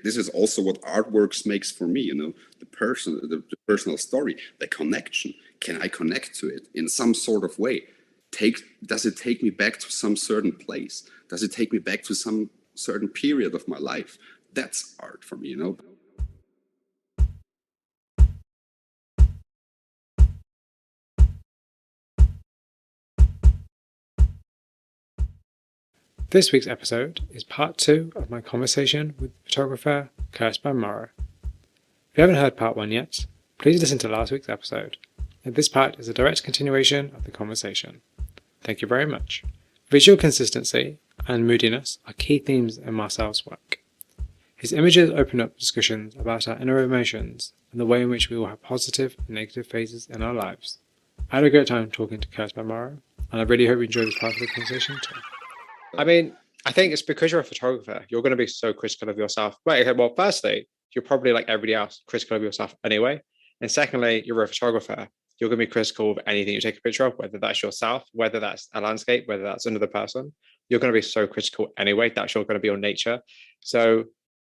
this is also what artworks makes for me, the personal story, the connection. Can I connect to it in some sort of way? Does it take me back to some certain place? Does it take me back to some certain period of my life? That's art for me, This week's episode is part 2 of my conversation with photographer Cursed by Morrow. If you haven't heard part 1 yet, please listen to last week's episode. And this part is a direct continuation of the conversation. Thank you very much. Visual consistency and moodiness are key themes in Marcel's work. His images open up discussions about our inner emotions and the way in which we all have positive and negative phases in our lives. I had a great time talking to Cursed by Morrow, and I really hope you enjoyed this part of the conversation too. I mean, I think it's because you're a photographer, you're going to be so critical of yourself. Well, firstly, you're probably like everybody else, critical of yourself anyway. And secondly, you're a photographer. You're going to be critical of anything you take a picture of, whether that's yourself, whether that's a landscape, whether that's another person. You're going to be so critical anyway. That's going to be your nature. So,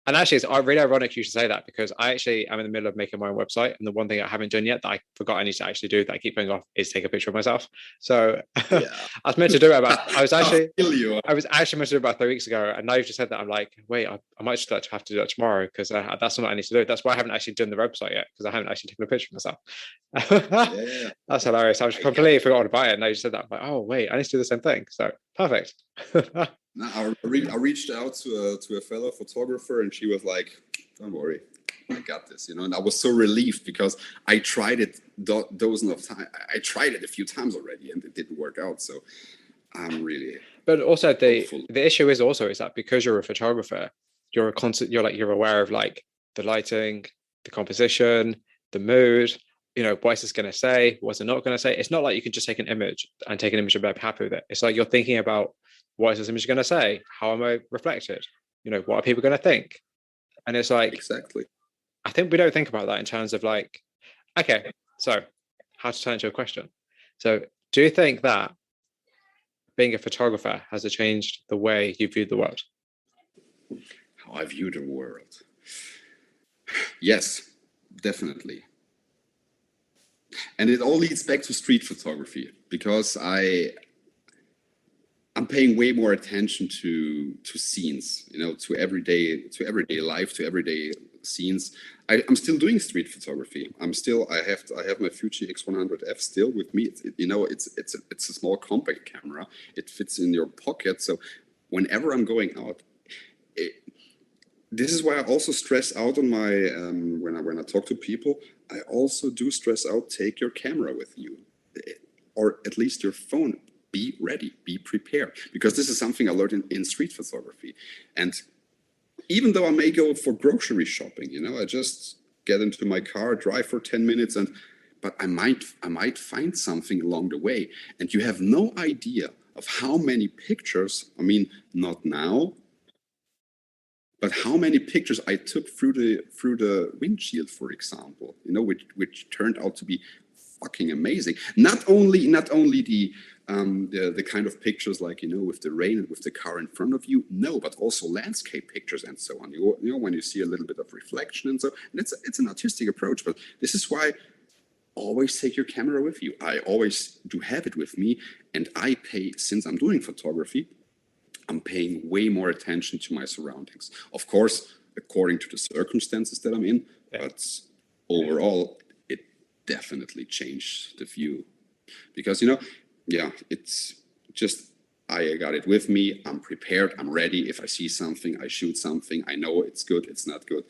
and actually, it's really ironic you should say that, because I actually am in the middle of making my own website. And the one thing I haven't done yet that I forgot I need to actually do that I keep putting off is take a picture of myself. So I was meant to do it I was actually meant to do it about 3 weeks ago. And now you've just said that, I'm like, wait, I might just have to do that tomorrow, because that's not what I need to do. That's why I haven't actually done the website yet, because I haven't actually taken a picture of myself. That's hilarious. I was completely forgotten about it. And now you said that, I'm like, oh, wait, I need to do the same thing. So perfect. No, I reached out to a fellow photographer, and she was like, "Don't worry, I got this," And I was so relieved, because I tried it dozens of times. I tried it a few times already, and it didn't work out. So I'm really. But also the issue is that because you're a photographer, you're aware of like the lighting, the composition, the mood. What's this going to say? What's it not going to say? It's not like you can just take an image and be happy with it. It's like you're thinking about, what is this image going to say? How am I reflected? What are people going to think? And it's like, exactly. I think we don't think about that in terms of like, okay, so how to turn it into a question. So do you think that being a photographer has changed the way you view the world? How I view the world? Yes, definitely. And it all leads back to street photography, because I'm paying way more attention to scenes, to everyday life, to everyday scenes. I'm still doing street photography. I have my Fuji X100F still with me. It's a small compact camera. It fits in your pocket. So whenever I'm going out, this is why I also stress out on my when I talk to people. I also do stress out: take your camera with you, or at least your phone. Be ready, be prepared, because this is something I learned in street photography. And even though I may go for grocery shopping, I just get into my car, drive for 10 minutes, but I might find something along the way, and you have no idea of how many pictures. I mean, not now, but how many pictures I took through the windshield, for example, which turned out to be fucking amazing. Not only the kind of pictures like with the rain and with the car in front of you, no, but also landscape pictures and so on. When you see a little bit of reflection and so, and it's an artistic approach. But this is why always take your camera with you. I always do have it with me, and since I'm doing photography, I'm paying way more attention to my surroundings. Of course, according to the circumstances that I'm in, but overall, it definitely changed the view, because it's just, I got it with me. I'm prepared. I'm ready. If I see something, I shoot something. I know it's good. It's not good.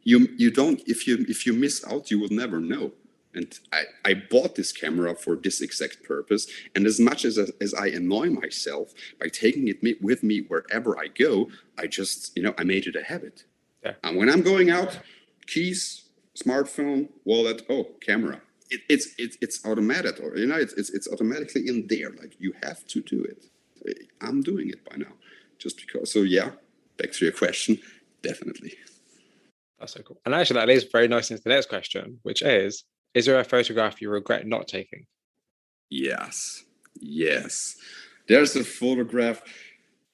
You don't. If you miss out, you will never know. And I bought this camera for this exact purpose. And as much as I annoy myself by taking it with me wherever I go, I just I made it a habit. Yeah. And when I'm going out, keys, smartphone, wallet, camera. It's automatic, or it's automatically in there. Like, you have to do it. I'm doing it by now, just because. So yeah, back to your question, definitely. That's so cool. And actually, that leads very nicely into the next question, which is there a photograph you regret not taking? Yes. There's a photograph.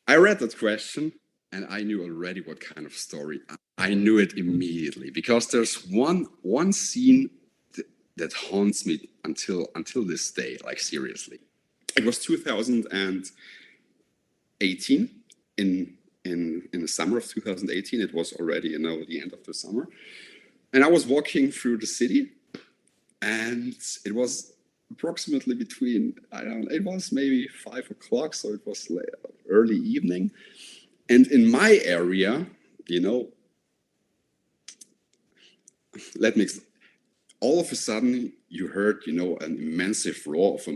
I read that question, and I knew already what kind of story. I knew it immediately because there's one scene that haunts me until this day. Like seriously, it was 2018 in the summer of 2018. It was already the end of the summer, and I was walking through the city, and it was approximately between, I don't know, it was maybe 5 o'clock, so it was early evening. And in my area, let me all of a sudden you heard an immense roar of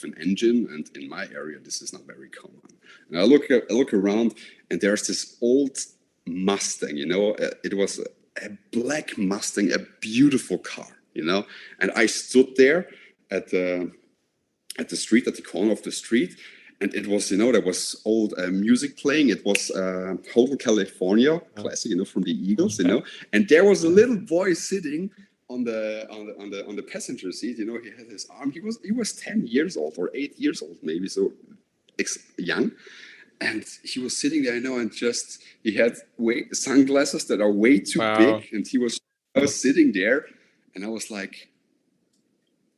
an engine, and in my area this is not very common. And I look around, and there's this old Mustang. It was a black Mustang, a beautiful car. And I stood there at the street, at the corner of the street, and it was there was old music playing. It was Hotel California classic, from the Eagles, and there was a little boy sitting on the passenger seat. He had his arm. He was 10 years old or 8 years old, maybe, so young. And he was sitting there, and just he had sunglasses that are way too big, and he was sitting there, and I was like,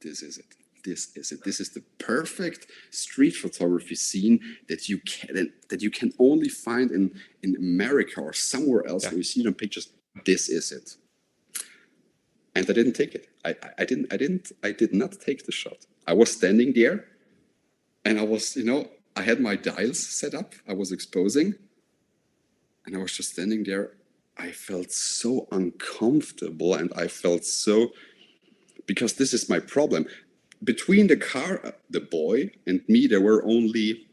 this is it. This is the perfect street photography scene that you can only find in America or somewhere else. Where you see it on pictures. This is it. And I didn't take it. I did not take the shot. I was standing there, and I was, I had my dials set up. I was exposing, and I was just standing there. I felt so uncomfortable, and I felt so, because this is my problem. Between the car, the boy, and me, there were only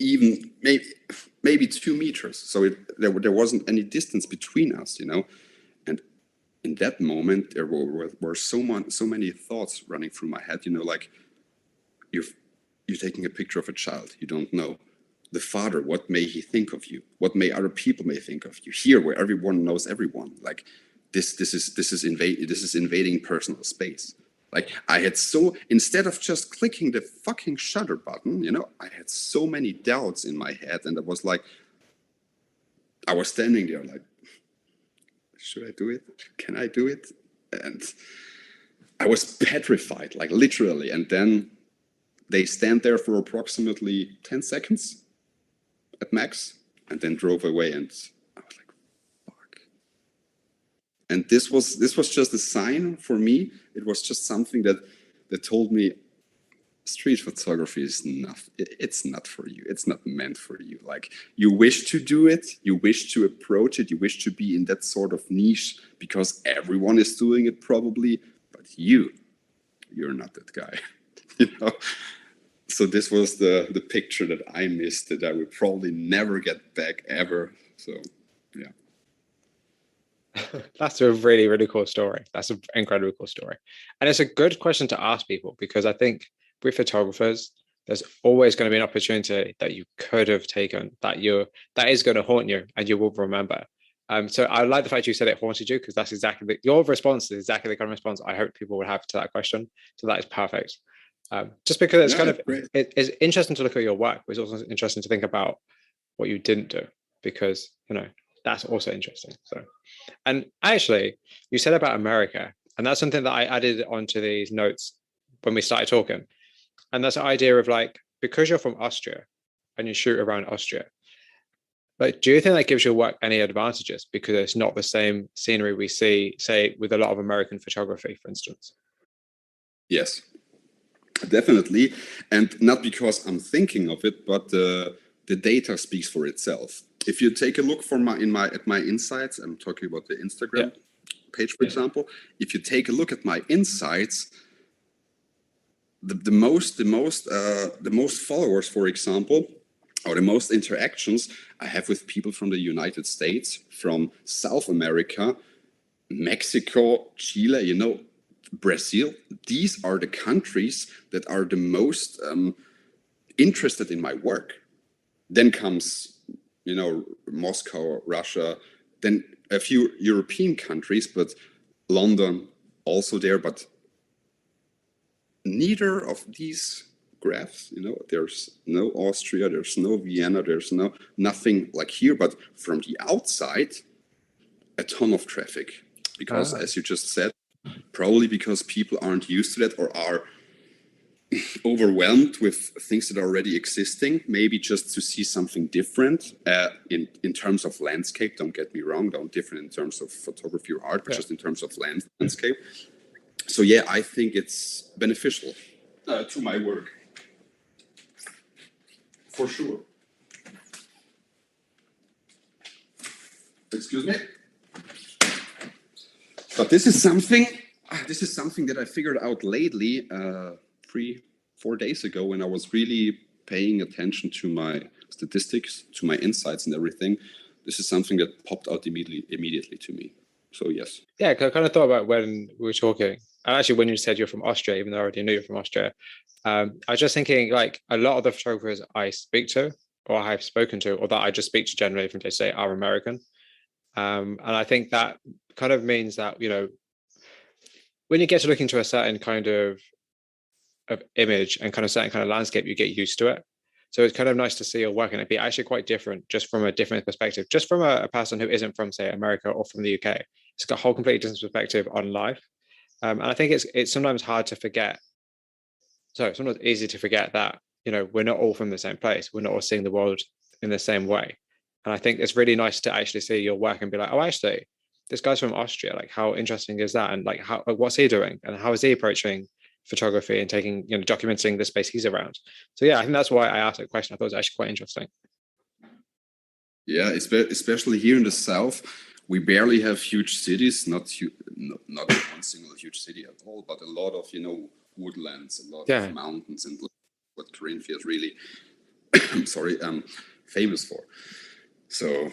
even maybe 2 meters. So there wasn't any distance between us, And in that moment, there were so many thoughts running through my head, like you're taking a picture of a child you don't know. The father, what may he think of you? What may other people may think of you? Here, where everyone knows everyone, like this is invading personal space. Like instead of just clicking the fucking shutter button, I had so many doubts in my head, and it was like, I was standing there like, should I do it? Can I do it? And I was petrified, like literally. And then they stand there for approximately 10 seconds at max, and then drove away, and I was like, fuck. And this was just a sign for me. It was just something that told me street photography is it's not for you. It's not meant for you. Like, you wish to do it, you wish to approach it, you wish to be in that sort of niche because everyone is doing it probably, but you're not that guy. So this was the picture that I missed, that I would probably never get back ever. So yeah. That's a really, really cool story. That's an incredibly cool story. And it's a good question to ask people, because I think with photographers, there's always going to be an opportunity that you could have taken that is going to haunt you and you will remember. So I like the fact you said it haunted you, because that's exactly your response is exactly the kind of response I hope people would have to that question. So that is perfect. Just because it's it's interesting to look at your work, but it's also interesting to think about what you didn't do, because that's also interesting. So, and actually, you said about America, and that's something that I added onto these notes when we started talking, and that's the idea of, like, because you're from Austria and you shoot around Austria, like, do you think that gives your work any advantages because it's not the same scenery we see, say, with a lot of American photography, for instance? Yes, definitely. And not because I'm thinking of it, but the data speaks for itself. If you take a look at my insights, I'm talking about the Instagram page, for example. If you take a look at my insights, the most followers, for example, or the most interactions I have with people from the United States, from South America, Mexico, Chile, Brazil. These are the countries that are the most interested in my work. Then comes, Moscow, Russia, then a few European countries, but London also there. But neither of these photographs. There's no Austria, there's no Vienna, there's nothing like here. But from the outside, a ton of traffic, because as you just said, probably because people aren't used to that or are overwhelmed with things that are already existing, maybe just to see something different in terms of landscape. Don't get me wrong, don't different in terms of photography or art, but just in terms of landscape. So yeah, I think it's beneficial to my work, for sure. Excuse me. But this is something that I figured out lately, 3-4 days ago, when I was really paying attention to my statistics, to my insights and everything. This is something that popped out immediately to me. So yes. Yeah, I kind of thought about when we were talking, and actually when you said you're from Austria, even though I already knew you're from Austria, I was just thinking, like, a lot of the photographers I speak to, or I've spoken to, or that I just speak to generally from day to day, are American. And I think that kind of means that, when you get to look into a certain kind of image and kind of certain kind of landscape, you get used to it. So it's kind of nice to see your work and it be actually quite different, just from a different perspective, just from a person who isn't from, say, America or from the UK. It's got a whole completely different perspective on life. And I think it's sometimes hard to forget. So sometimes easy to forget that, we're not all from the same place. We're not all seeing the world in the same way. And I think it's really nice to actually see your work and be like, oh, actually, this guy's from Austria. Like, how interesting is that? And like, what's he doing? And how is he approaching photography and taking, documenting the space he's around? So yeah, I think that's why I asked that question. I thought it was actually quite interesting. Yeah, especially here in the South, we barely have huge cities, not one single huge city at all, but a lot of, woodlands, a lot of mountains, and what Carinthia is really, famous for. So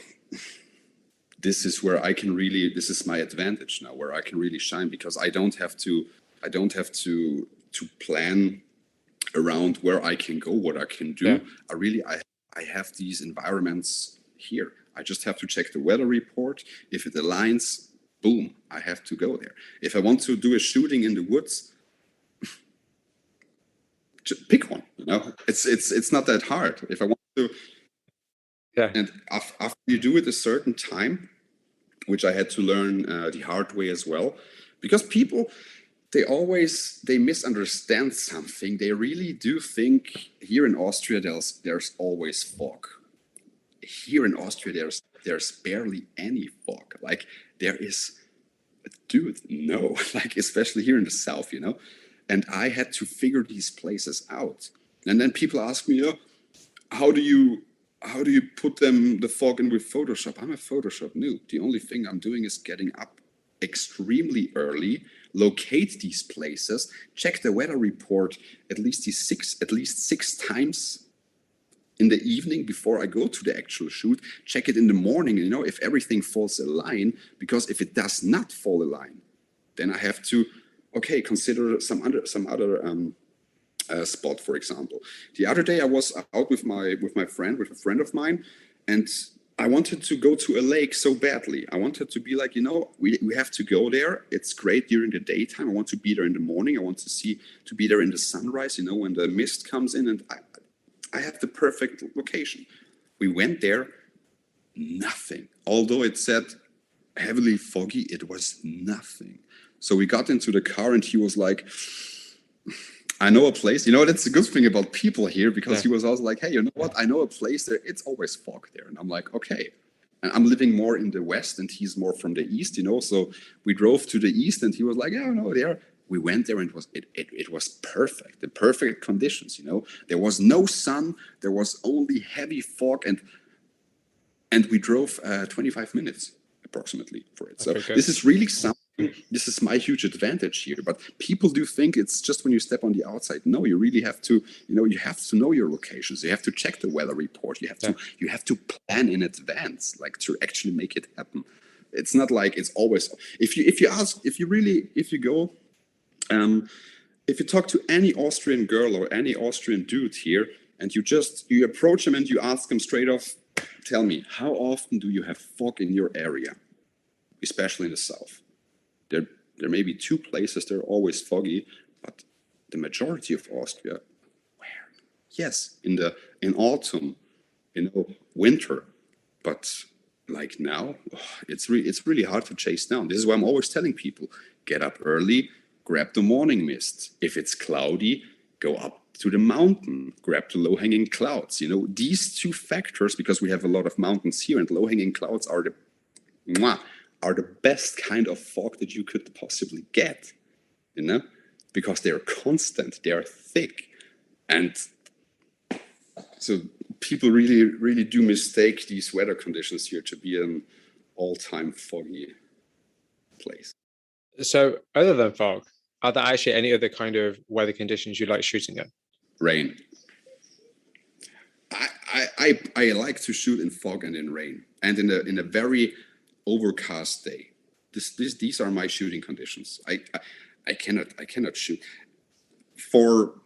this is where this is my advantage now, where I can really shine, because I don't have to plan around where I can go, what I can do. Yeah. I have these environments here. I just have to check the weather report. If it aligns, boom, I have to go there. If I want to do a shooting in the woods, just pick one. It's not that hard. If I want to, and after you do it a certain time, which I had to learn the hard way as well, because people, they misunderstand something. They really do think here in Austria there's always fog. Here in Austria there's barely any fog. Like, there is, dude, no. Like, especially here in the South, And I had to figure these places out. And then people ask me, how do you put the fog in with Photoshop? I'm a Photoshop noob. The only thing I'm doing is getting up extremely early, locate these places, check the weather report at least six times in the evening before I go to the actual shoot, check it in the morning, if everything falls in line, because if it does not fall in line, then I have to, consider some other spot, for example. The other day I was out with a friend of mine, and I wanted to go to a lake so badly. I wanted to be like, we have to go there. It's great during the daytime. I want to be there in the morning. I want to be there in the sunrise, when the mist comes in, and I have the perfect location. We went there, nothing. Although it said heavily foggy, it was nothing. So we got into the car, and he was like, I know a place. That's the good thing about people here, because he was also like, hey, you know what? I know a place there. It's always fog there. And I'm like, okay. And I'm living more in the west, and he's more from the east, So we drove to the east, and he was like, yeah, no, there. We went there, and it was perfect. The perfect conditions, There was no sun. There was only heavy fog, and we drove 25 minutes approximately for it. So this is really something. This is my huge advantage here. But people do think it's just when you step on the outside. No, you really have to, you have to know your locations. You have to check the weather report. You have to plan in advance, like, to actually make it happen. It's not like it's always, if you talk to any Austrian girl or any Austrian dude here, and you approach them and you ask them straight off, tell me, how often do you have fog in your area, especially in the South? There may be 2 places that are always foggy, but the majority of Austria, where? Yes, in autumn, winter, but like now, it's really hard to chase down. This is why I'm always telling people: get up early, grab the morning mist. If it's cloudy, go up to the mountain, grab the low-hanging clouds. These two factors, because we have a lot of mountains here, and low-hanging clouds are the best kind of fog that you could possibly get. Because they're constant, they're thick, and so people really do mistake these weather conditions here to be an all-time foggy place. So other than fog, are there actually any other kind of weather conditions you like shooting in? Rain. I like to shoot in fog and in rain, and in a very overcast day. These are my shooting conditions. I cannot shoot for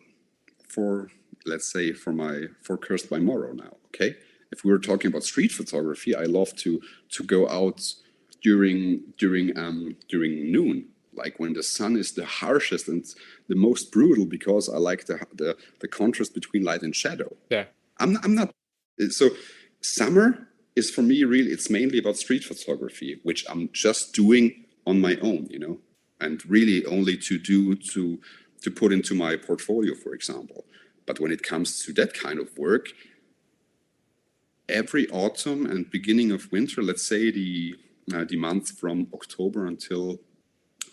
let's say for Cursed by Morrow now. Okay, if we were talking about street photography, I love to go out during noon, like when the sun is the harshest and the most brutal, because I like the contrast between light and shadow. Yeah, I'm not. So summer is for me really, it's mainly about street photography, which I'm just doing on my own, and really only to put into my portfolio, for example. But when it comes to that kind of work, every autumn and beginning of winter, let's say the month from October until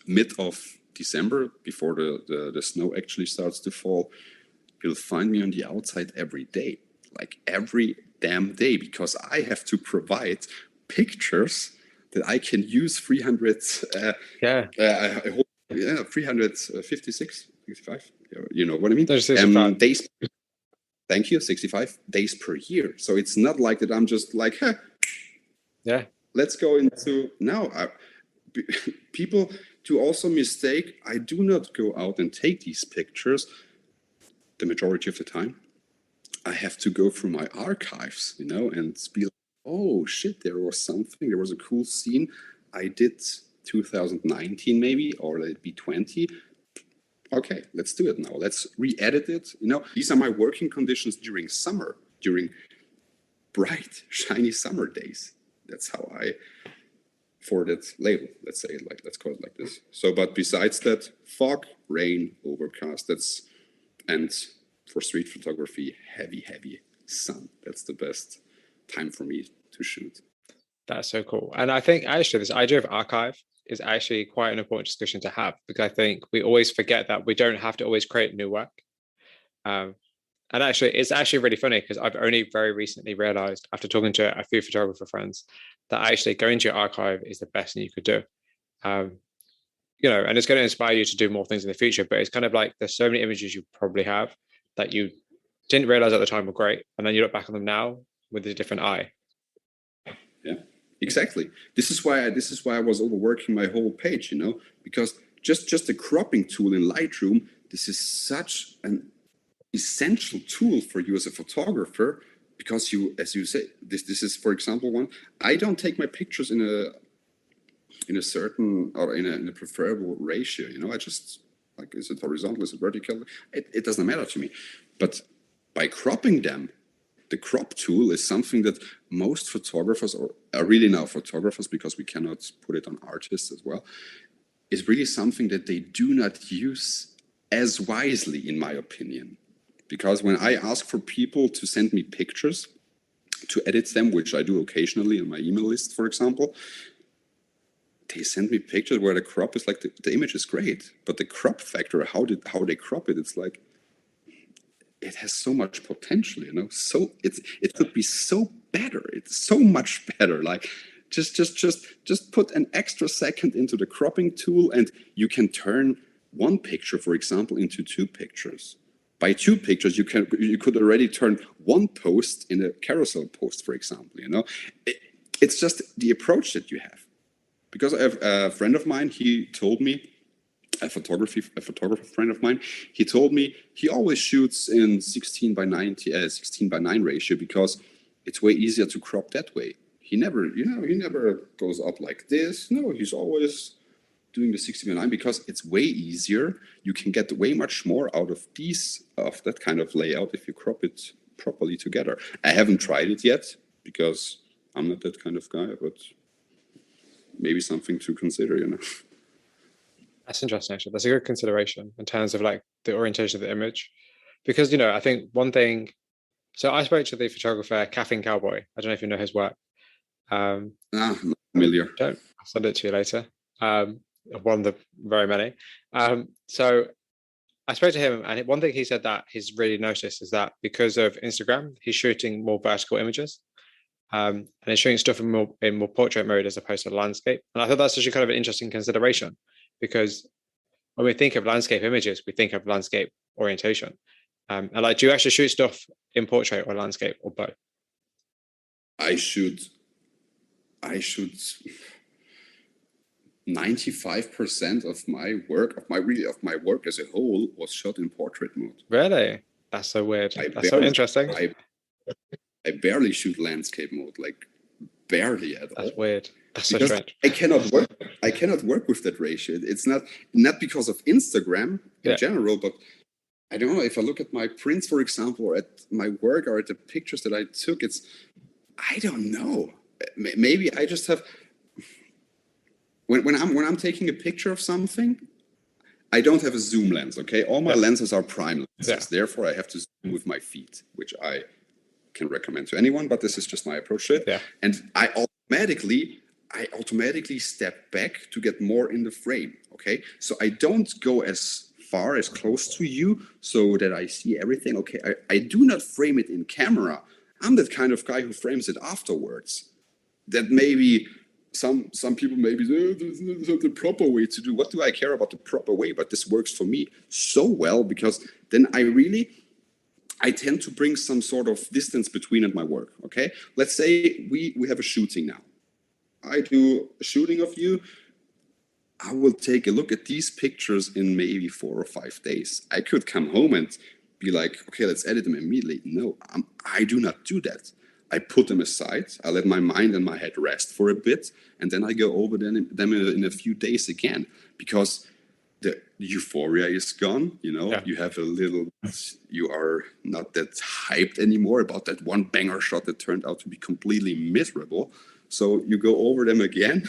mid of December, before the snow actually starts to fall, you'll find me on the outside every day, like every damn day, because I have to provide pictures that I can use 356, 65, you know what I mean? There's 65. Days. Thank you, 65 days per year. So it's not like that I'm just like, Yeah, let's go into now. People do also mistake. I do not go out and take these pictures the majority of the time. I have to go through my archives, and be like, oh shit, there was something. There was a cool scene I did 2019 maybe, or let it be 20. Okay, let's do it now. Let's re-edit it. These are my working conditions during summer, during bright, shiny summer days. That's how I for that label, let's say, let's call it like this. So, but besides that, fog, rain, overcast, and for street photography, heavy sun. That's the best time for me to shoot. that's so cool. And I think actually this idea of archive is actually quite an important discussion to have, because I think we always forget that we don't have to always create new work. And actually, it's actually really funny, because I've only very recently realized, after talking to a few photographer friends, that actually going to your archive is the best thing you could do. And it's going to inspire you to do more things in the future. But it's kind of like there's so many images you probably have that you didn't realize at the time were great, and then you look back on them now with a different eye. Yeah, exactly. This is why I was overworking my whole page, because just the cropping tool in Lightroom, this is such an essential tool for you as a photographer, because you, as you say, this is, for example, one. I don't take my pictures in a certain, or in a preferable ratio. I just, like, is it horizontal, is it vertical? It doesn't matter to me. But by cropping them, the crop tool is something that most photographers, or are really now photographers, because we cannot put it on artists as well, is really something that they do not use as wisely, in my opinion. Because when I ask for people to send me pictures to edit them, which I do occasionally on my email list, for example, they send me pictures where the crop is like, the image is great, but the crop factor, how they crop it, it's like, it has so much potential, so it could be so better. It's so much better. Like, just put an extra second into the cropping tool, and you can turn one picture, for example, into two pictures. By two pictures, you could already turn one post in a carousel post, for example. It's just the approach that you have. Because I have a friend of mine, he told me, a photographer friend of mine, he told me he always shoots in 16 by 9 ratio, because it's way easier to crop that way. He never goes up like this. No, he's always doing the 60:9 because it's way easier. You can get way much more out of that kind of layout if you crop it properly together. I haven't tried it yet because I'm not that kind of guy, but maybe something to consider, That's interesting, actually. That's a good consideration in terms of like the orientation of the image. Because, I think one thing, so I spoke to the photographer, Caffeine Cowboy. I don't know if you know his work. Not familiar. I'll send it to you later. One of the very many. So I spoke to him, and one thing he said that he's really noticed is that because of Instagram, he's shooting more vertical images. And he's shooting stuff in more portrait mode as opposed to landscape. And I thought that's actually kind of an interesting consideration, because when we think of landscape images, we think of landscape orientation. And like, do you actually shoot stuff in portrait or landscape or both? I shoot 95% of my work as a whole was shot in portrait mode. Really? That's so weird. That's so interesting. I barely shoot landscape mode, like barely at all. That's weird. That's so because strange. I cannot work with that ratio. It's not because of Instagram in general, but I don't know, if I look at my prints, for example, or at my work or at the pictures that I took, I don't know. Maybe I just have, when I'm taking a picture of something, I don't have a zoom lens, okay? All my lenses are prime lenses. Therefore, I have to zoom with my feet, which I can recommend to anyone, but this is just my approach to it. Yeah. And I automatically step back to get more in the frame, okay? So I don't go as far, as close to you so that I see everything, okay? I do not frame it in camera. I'm that kind of guy who frames it afterwards. That maybe some people maybe say, oh, this is not the proper way to do. What do I care about the proper way? But this works for me so well, because then I tend to bring some sort of distance between and my work, okay? Let's say we have a shooting now. I do a shooting of you. I will take a look at these pictures in maybe 4 or 5 days. I could come home and be like, okay, let's edit them immediately. No, I do not do that. I put them aside. I let my mind and my head rest for a bit, and then I go over them in a few days again, because the euphoria is gone. You have you are not that hyped anymore about that one banger shot that turned out to be completely miserable. So you go over them again,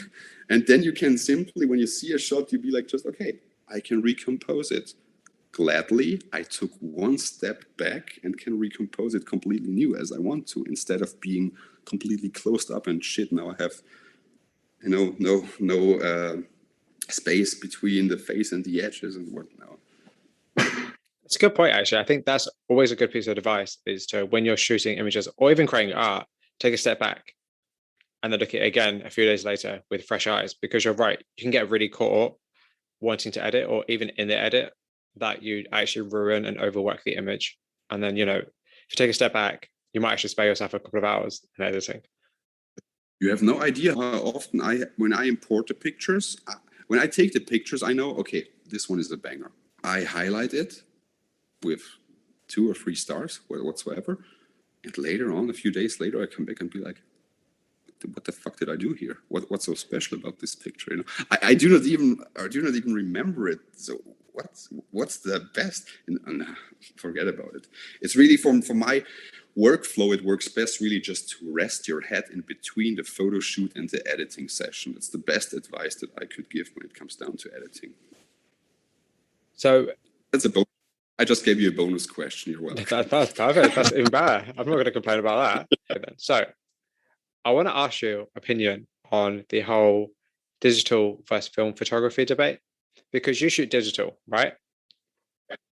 and then you can simply, when you see a shot, you be like, just, okay, I can recompose it. Gladly, I took one step back and can recompose it completely new as I want to, instead of being completely closed up and shit. Now I have, no space between the face and the edges and whatnot. It's a good point, actually. I think that's always a good piece of advice, is to, when you're shooting images or even creating art, take a step back and then look at it again a few days later with fresh eyes, because you're right. You can get really caught up wanting to edit, or even in the edit, that you actually ruin and overwork the image. And then, if you take a step back, you might actually spare yourself a couple of hours in editing. You have no idea how often when I import the pictures, when I take the pictures, I know, okay, this one is a banger. I highlight it with 2 or 3 stars, whatsoever. And later on, a few days later, I come back and be like, what the fuck did I do here? What's so special about this picture? I do not even remember it. So what's the best? And forget about it. It's really for my workflow. It works best really just to rest your head in between the photo shoot and the editing session. It's the best advice that I could give when it comes down to editing. So that's I just gave you a bonus question. You're welcome. That's perfect. That's even better. I'm not going to complain about that. So I want to ask your opinion on the whole digital versus film photography debate, because you shoot digital, right?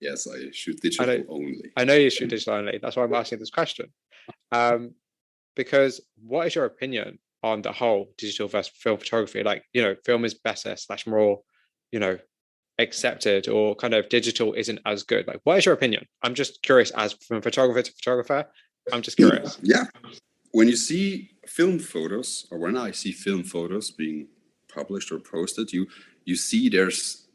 Yes, I shoot digital only. I know you shoot digital only. That's why I'm asking this question. Because what is your opinion on the whole digital versus film photography? Like, film is better / more, accepted, or kind of digital isn't as good. Like, what is your opinion? I'm just curious, as from photographer to photographer. I'm just curious. Yeah. When you see film photos, or when I see film photos being published or posted, you see there's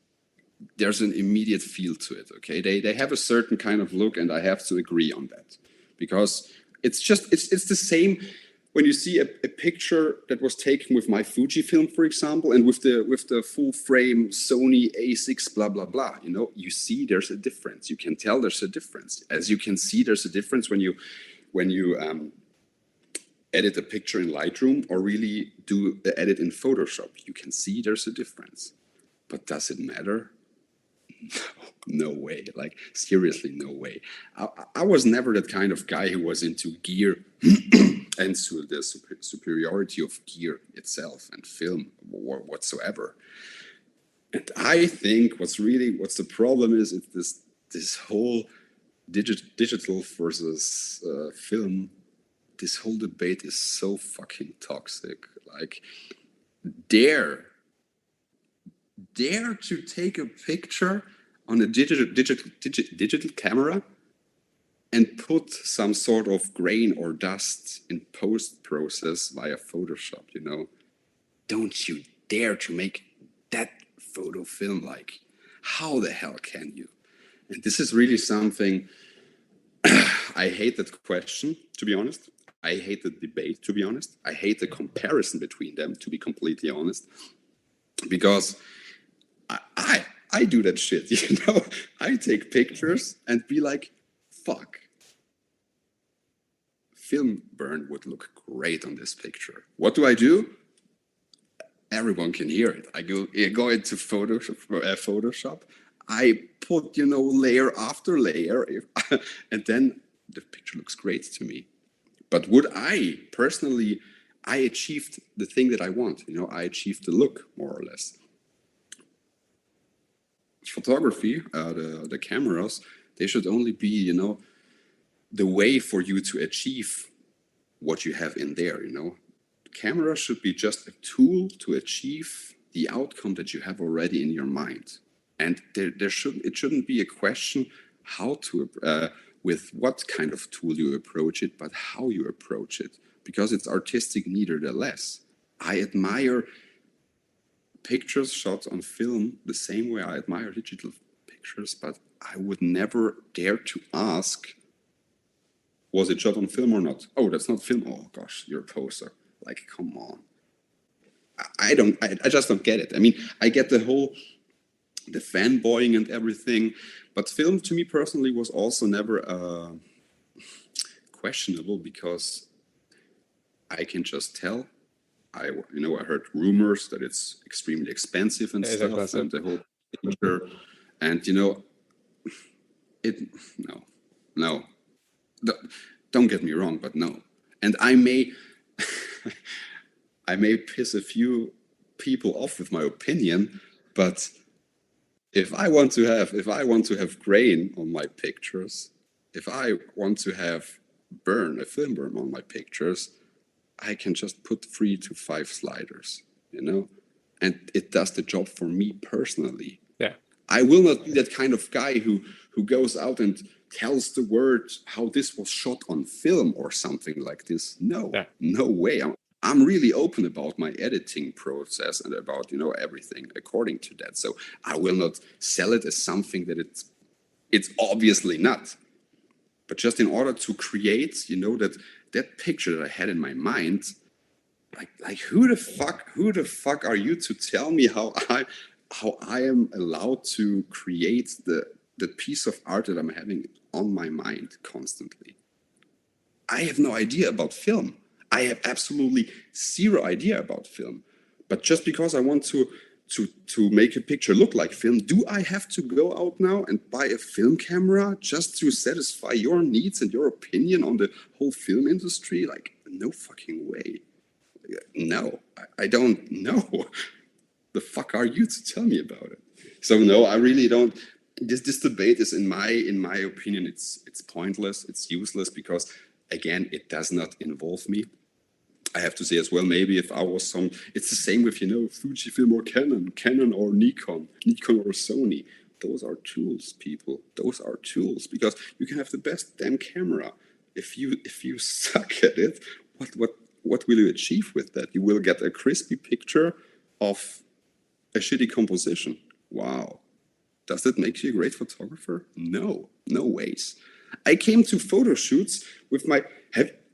an immediate feel to it. Okay, they have a certain kind of look, and I have to agree on that, because it's the same. when you see a picture that was taken with my Fujifilm, for example, and with the full frame Sony A6 blah blah blah, you know, you see there's a difference. You can tell there's a difference. As you can see, there's a difference when you edit a picture in Lightroom or really do the edit in Photoshop. You can see there's a difference. But does it matter? No way. Like, seriously, no way. I was never that kind of guy who was into gear and to the superiority of gear itself and film or whatsoever. And I think what's the problem is this whole digital versus film. This whole debate is so fucking toxic. Like, dare to take a picture on a digital camera and put some sort of grain or dust in post-process via Photoshop, you know? Don't you dare to make that photo film. Like, how the hell can you? And this is really something, I hate that question, to be honest. I hate the debate, to be honest. I hate the comparison between them, to be completely honest. Because I do that shit, you know? I take pictures and be like, fuck. Film burn would look great on this picture. What do? Everyone can hear it. I go into Photoshop. I put, you know, layer after layer, and then the picture looks great to me. But would I personally, I achieved the thing that I want, you know, I achieved the look more or less. Photography, the cameras, they should only be, you know, the way for you to achieve what you have in there, you know. Camera should be just a tool to achieve the outcome that you have already in your mind. And it shouldn't be a question how to, with what kind of tool you approach it, but how you approach it, because it's artistic nevertheless. I admire pictures shot on film the same way I admire digital pictures, but I would never dare to ask, was it shot on film or not? Oh, that's not film. Oh gosh, you're a poser. Like, come on. I just don't get it. I mean, I get the fanboying and everything, but film to me personally was also never questionable, because I can just tell. I heard rumors that it's extremely expensive and stuff, and the whole picture, and you know, no, don't get me wrong, but no, and I may piss a few people off with my opinion, but if I want to have grain on my pictures, if I want to have a film burn on my pictures, I can just put 3 to 5 sliders, you know, and it does the job for me personally. Yeah, I will not be that kind of guy who goes out and tells the world how this was shot on film or something like this. No, no way. I'm really open about my editing process and about, you know, everything according to that. So I will not sell it as something that it's obviously not. But just in order to create, you know, that picture that I had in my mind, like who the fuck are you to tell me how I am allowed to create the piece of art that I'm having on my mind constantly? I have no idea about film. I have absolutely zero idea about film. But just because I want to make a picture look like film, do I have to go out now and buy a film camera just to satisfy your needs and your opinion on the whole film industry? Like, no fucking way. No, I don't know. The fuck are you to tell me about it? So no, I really don't. This debate is, in my opinion, it's pointless. It's useless, because again, it does not involve me. I have to say as well, maybe if I was it's the same with, you know, Fujifilm or Canon or Nikon or Sony. Those are tools, people. Those are tools, because you can have the best damn camera. If you suck at it, what will you achieve with that? You will get a crispy picture of a shitty composition. Wow. Does that make you a great photographer? No ways. I came to photo shoots with my...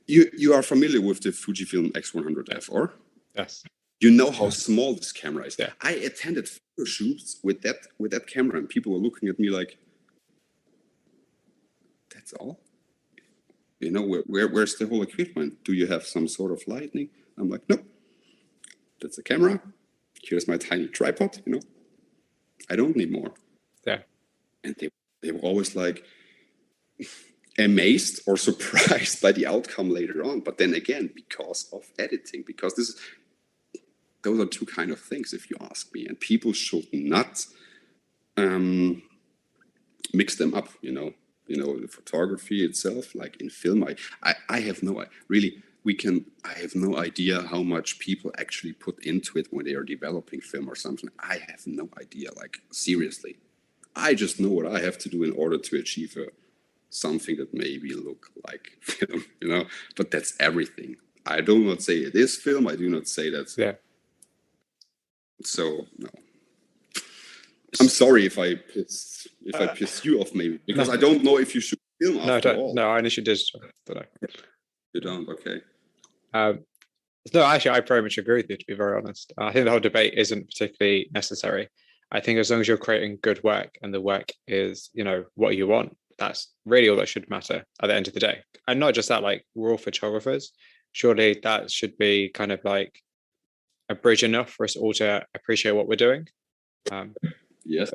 You are familiar with the Fujifilm X100F, or? Yes. You know how small this camera is. Yeah. I attended photo shoots with that camera, and people were looking at me like, "That's all? You know, where's the whole equipment? Do you have some sort of lighting?" I'm like, "Nope. That's the camera. Here's my tiny tripod. You know, I don't need more." Yeah. And they were always like amazed or surprised by the outcome later on. But then again, because of editing, because those are two kind of things, if you ask me, and people should not mix them up. The photography itself, like in film, I have no really. I have no idea how much people actually put into it when they are developing film or something. I have no idea, like seriously. I just know what I have to do in order to achieve something that maybe look like film, but that's everything. I do not say it is film. I do not say that. Yeah. So no. I'm sorry if I pissed you off, maybe, because I don't know if you should film after all. No, I initially did, but no. You don't? Okay. No, actually, I very much agree with you, to be very honest. I think the whole debate isn't particularly necessary. I think as long as you're creating good work and the work is, what you want, that's really all that should matter at the end of the day. And not just that, like, we're all photographers. Surely that should be kind of like a bridge enough for us all to appreciate what we're doing. Yes.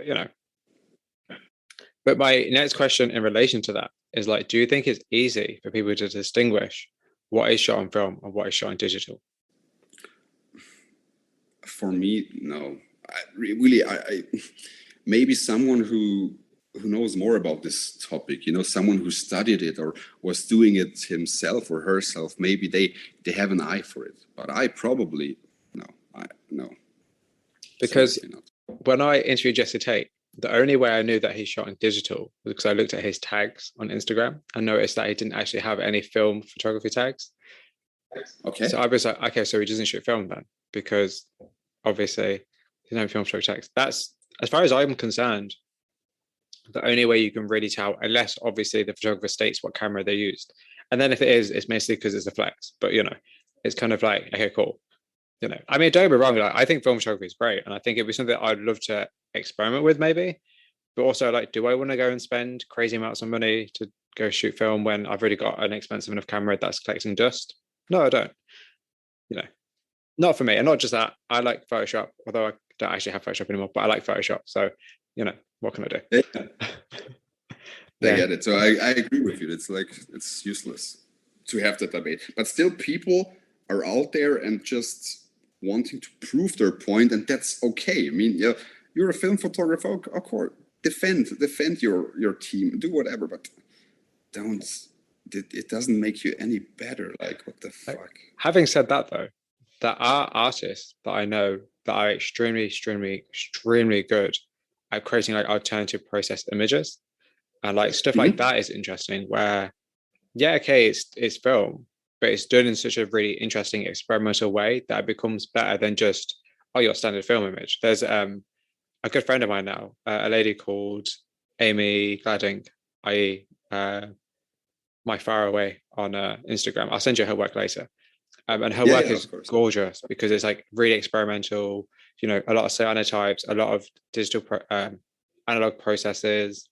But my next question in relation to that is, like, do you think it's easy for people to distinguish what is shot on film and what is shot on digital? For me, no. I maybe someone who knows more about this topic, someone who studied it or was doing it himself or herself, maybe they have an eye for it. But I probably no. Because when I interviewed Jesse Tate, the only way I knew that he shot in digital was because I looked at his tags on Instagram and noticed that he didn't actually have any film photography tags. Okay. So I was like, okay, so he doesn't shoot film then, because obviously there's no film photography tags. That's, as far as I'm concerned, the only way you can really tell, unless obviously the photographer states what camera they used. And then if it is, it's mostly because it's a flex. But it's kind of like, okay, cool. I mean, don't get me wrong, like, I think film photography is great, and I think it'd be something I'd love to experiment with, maybe. But also, like, do I want to go and spend crazy amounts of money to go shoot film when I've already got an expensive enough camera that's collecting dust? No, I don't. Not for me. And not just that, I like Photoshop, although I don't actually have Photoshop anymore, but I like Photoshop. So, what can I do? Yeah. I get it. So I agree with you. It's like, it's useless to have that debate. But still, people are out there and just wanting to prove their point, and that's okay. I mean, you're a film photographer, of course. Defend your team, do whatever, but don't. It doesn't make you any better. Like, what the fuck? Having said that, though, there are artists that I know that are extremely, extremely, extremely good at creating like alternative process images, and like stuff like that is interesting. Where, yeah, okay, it's film, but it's done in such a really interesting experimental way that it becomes better than just, oh, your standard film image. There's a good friend of mine now, a lady called Amy Gladding, i.e. My Far Away on Instagram. I'll send you her work later. And her work is gorgeous because it's like really experimental, a lot of cyanotypes, a lot of digital analog processes.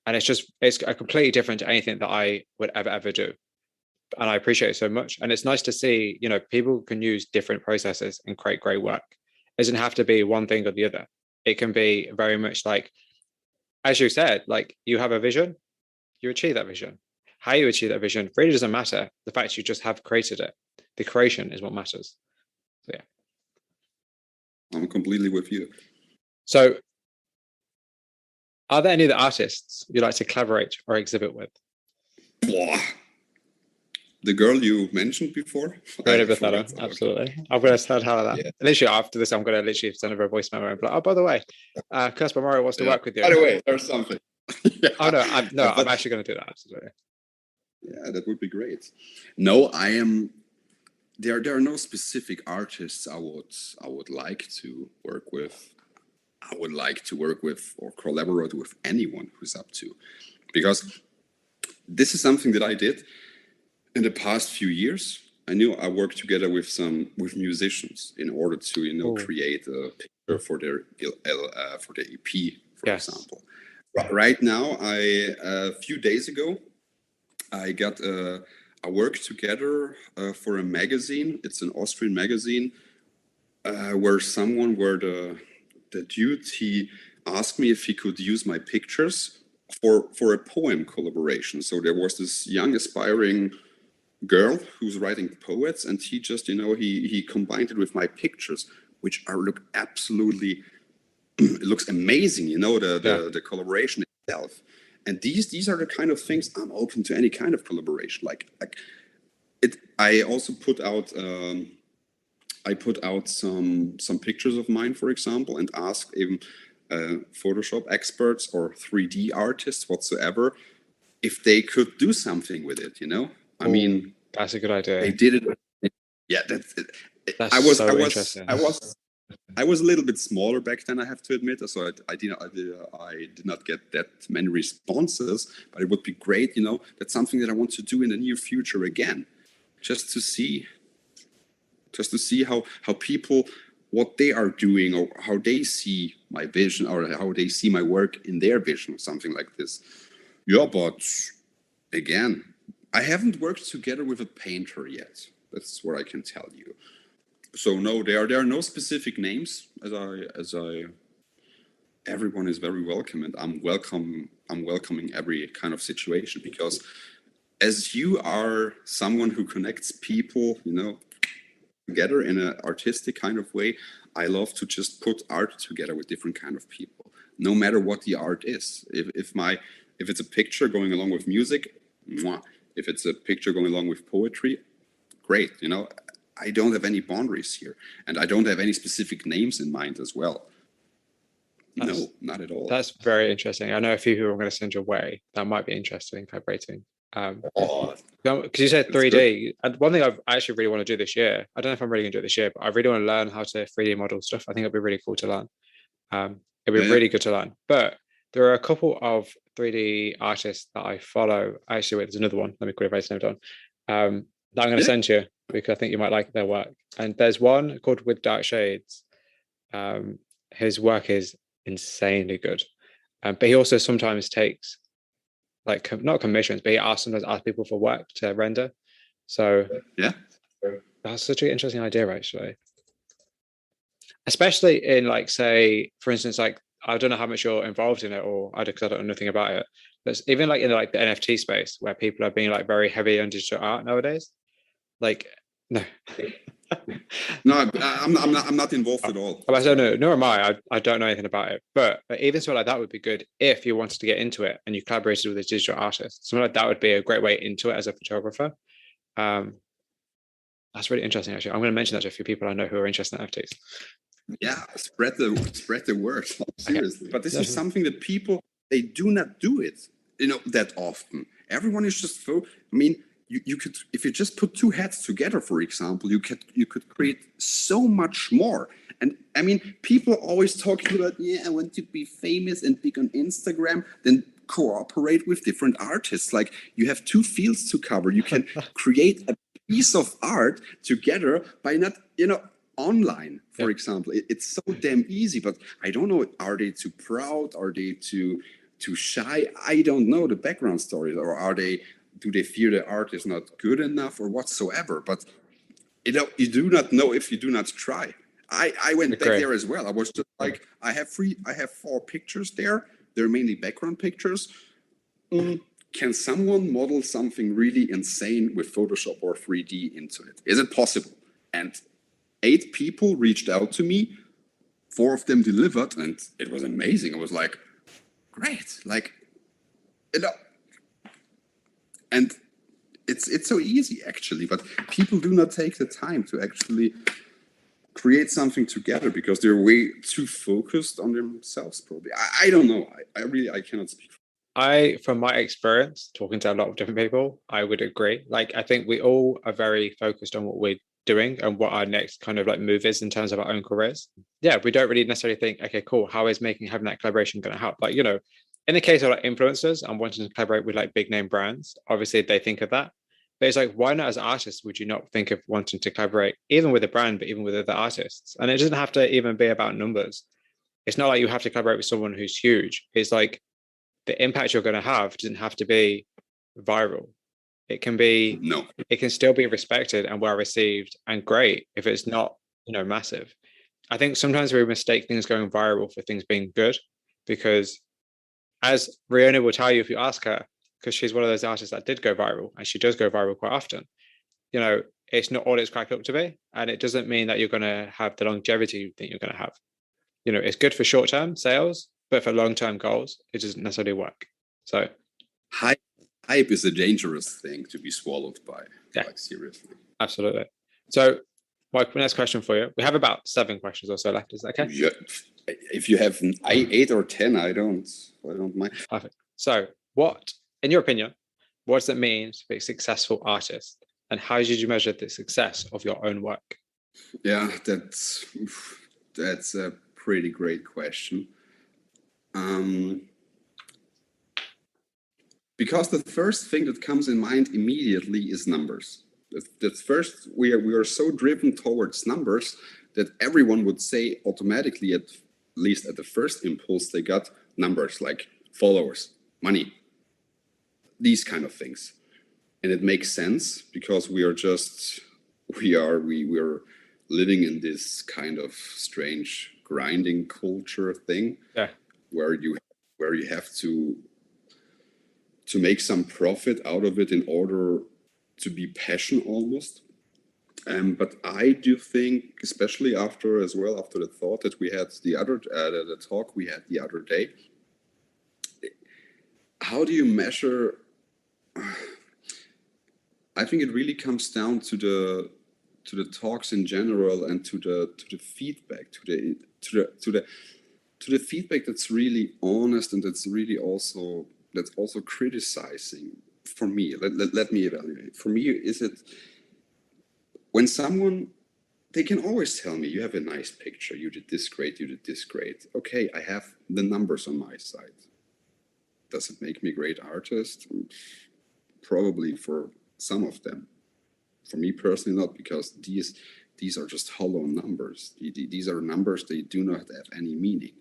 And it's a completely different to anything that I would ever do. And I appreciate it so much. And it's nice to see, people can use different processes and create great work. It doesn't have to be one thing or the other. It can be very much like, as you said, like, you have a vision, you achieve that vision. How you achieve that vision really doesn't matter. The fact you just have created it. The creation is what matters. So, yeah. I'm completely with you. So, are there any other artists you'd like to collaborate or exhibit with? The girl you mentioned before? Absolutely. I'm going to send her that. Yeah. Literally, after this, I'm going to literally send her a voice memo and be like, oh, by the way, Cursed By Morrow wants to work with you. By the way, there's something. Oh, no, I'm actually going to do that. Absolutely. Yeah, that would be great. No, I am. There are no specific artists I would like to work with. I would like to work with or collaborate with anyone who's up to, because this is something that I did in the past few years, I knew I worked together with musicians in order to create a picture for their for the EP, for example. Right now, a few days ago, I got a work together for a magazine. It's an Austrian magazine where the dude, he asked me if he could use my pictures for a poem collaboration. So there was this young aspiring girl who's writing poets, and he just he combined it with my pictures, which look absolutely it looks amazing, the collaboration itself. And these are the kind of things I'm open to, any kind of collaboration. Like it. I also put out some pictures of mine, for example, and asked even Photoshop experts or 3D artists whatsoever if they could do something with it. I mean, that's a good idea. They did it. Yeah, that's it. Interesting. I was a little bit smaller back then, I have to admit, so I did not get that many responses. But it would be great, That's something that I want to do in the near future again, just to see how people, what they are doing, or how they see my vision, or how they see my work in their vision, something like this. Yeah, but again, I haven't worked together with a painter yet. That's what I can tell you. So no, there are no specific names. As I, everyone is very welcome, and I'm welcoming every kind of situation, because as you are someone who connects people, together in an artistic kind of way, I love to just put art together with different kind of people, no matter what the art is. If it's a picture going along with music, mwah. If it's a picture going along with poetry, great. I don't have any boundaries here, and I don't have any specific names in mind as well. No, not at all. That's very interesting. I know a few who I'm going to send your way that might be interested in collaborating. Because you said 3D, and one thing I actually really want to do this year, I don't know if I'm really going to do it this year, but I really want to learn how to 3D model stuff. I think it'd be really cool to learn. It'd be really good to learn. But there are a couple of 3D artists that I follow. Actually, wait, there's another one. Let me quickly write his name down. That I'm going to send you, because I think you might like their work. And there's one called With Dark Shades. His work is insanely good. But he also sometimes takes, like, not commissions, but he sometimes asks people for work to render. So yeah, that's such an interesting idea, actually. Especially in, like, say, for instance, like, I don't know how much you're involved in it, or because I don't know nothing about it. But even like in like the NFT space, where people are being like very heavy on digital art nowadays. Like, no. No, I'm not involved at all. I don't know, nor am I. I don't know anything about it. But even something like that would be good if you wanted to get into it and you collaborated with a digital artist. Something like that would be a great way into it as a photographer. That's really interesting, actually. I'm going to mention that to a few people I know who are interested in NFTs. Yeah, spread the word. Seriously. Okay. But this is something that people, they do not do it, that often. Everyone is just you could, if you just put two heads together, for example, you could create so much more. And I mean, people always talking about, I want to be famous and big on Instagram, then cooperate with different artists. Like, you have two fields to cover. You can create a piece of art together by not, online, for example. It's so damn easy, but I don't know, are they too proud? Are they too shy? I don't know the background story. Or do they fear the art is not good enough or whatsoever? But you do not know if you do not try. I went back there as well. I was just like, I have 4 pictures there. They're mainly background pictures. Can someone model something really insane with Photoshop or 3D into it? Is it possible? And 8 people reached out to me. 4 of them delivered, and it was amazing. I was like, great. Like, and it's so easy, actually, but people do not take the time to actually create something together because they're way too focused on themselves, probably. I don't know. I cannot speak. From my experience, talking to a lot of different people, I would agree. Like, I think we all are very focused on what we're doing and what our next kind of like move is in terms of our own careers. Yeah, we don't really necessarily think, okay, cool, how is having that collaboration going to help? Like, in the case of like influencers and wanting to collaborate with like big name brands, obviously they think of that. But it's like, why not as artists would you not think of wanting to collaborate, even with a brand, but even with other artists? And it doesn't have to even be about numbers. It's not like you have to collaborate with someone who's huge. It's like the impact you're going to have doesn't have to be viral. It can be, No. it can still be respected and well received and great if it's not, massive. I think sometimes we mistake things going viral for things being good, because as Rihanna will tell you if you ask her, because she's one of those artists that did go viral and she does go viral quite often, it's not all it's cracked up to be. And it doesn't mean that you're going to have the longevity you think you're going to have. It's good for short-term sales, but for long-term goals, it doesn't necessarily work. So hype is a dangerous thing to be swallowed by. Yeah, like seriously. Absolutely. So my next question for you, we have about 7 questions or so left. Is that okay? Yeah. If you have 8 or 10, I don't mind. Perfect. So what, in your opinion, what does it mean to be a successful artist? And how did you measure the success of your own work? Yeah, that's a pretty great question. Because the first thing that comes in mind immediately is numbers. That's first, we are so driven towards numbers that everyone would say automatically, at least at the first impulse, they got numbers like followers, money, these kind of things. And it makes sense because we are living in this kind of strange grinding culture thing, where you have to make some profit out of it in order to be passion almost. But I do think, especially after the thought that we had the talk we had the other day, how do you measure? I think it really comes down to the talks in general and to the feedback, to the feedback that's really honest and that's also criticizing. For me, let me evaluate. For me, is it when someone, they can always tell me, you have a nice picture, you did this great, you did this great. Okay, I have the numbers on my side. Does it make me a great artist? Probably for some of them. For me personally, not, because these are just hollow numbers. These are numbers, they do not have any meaning.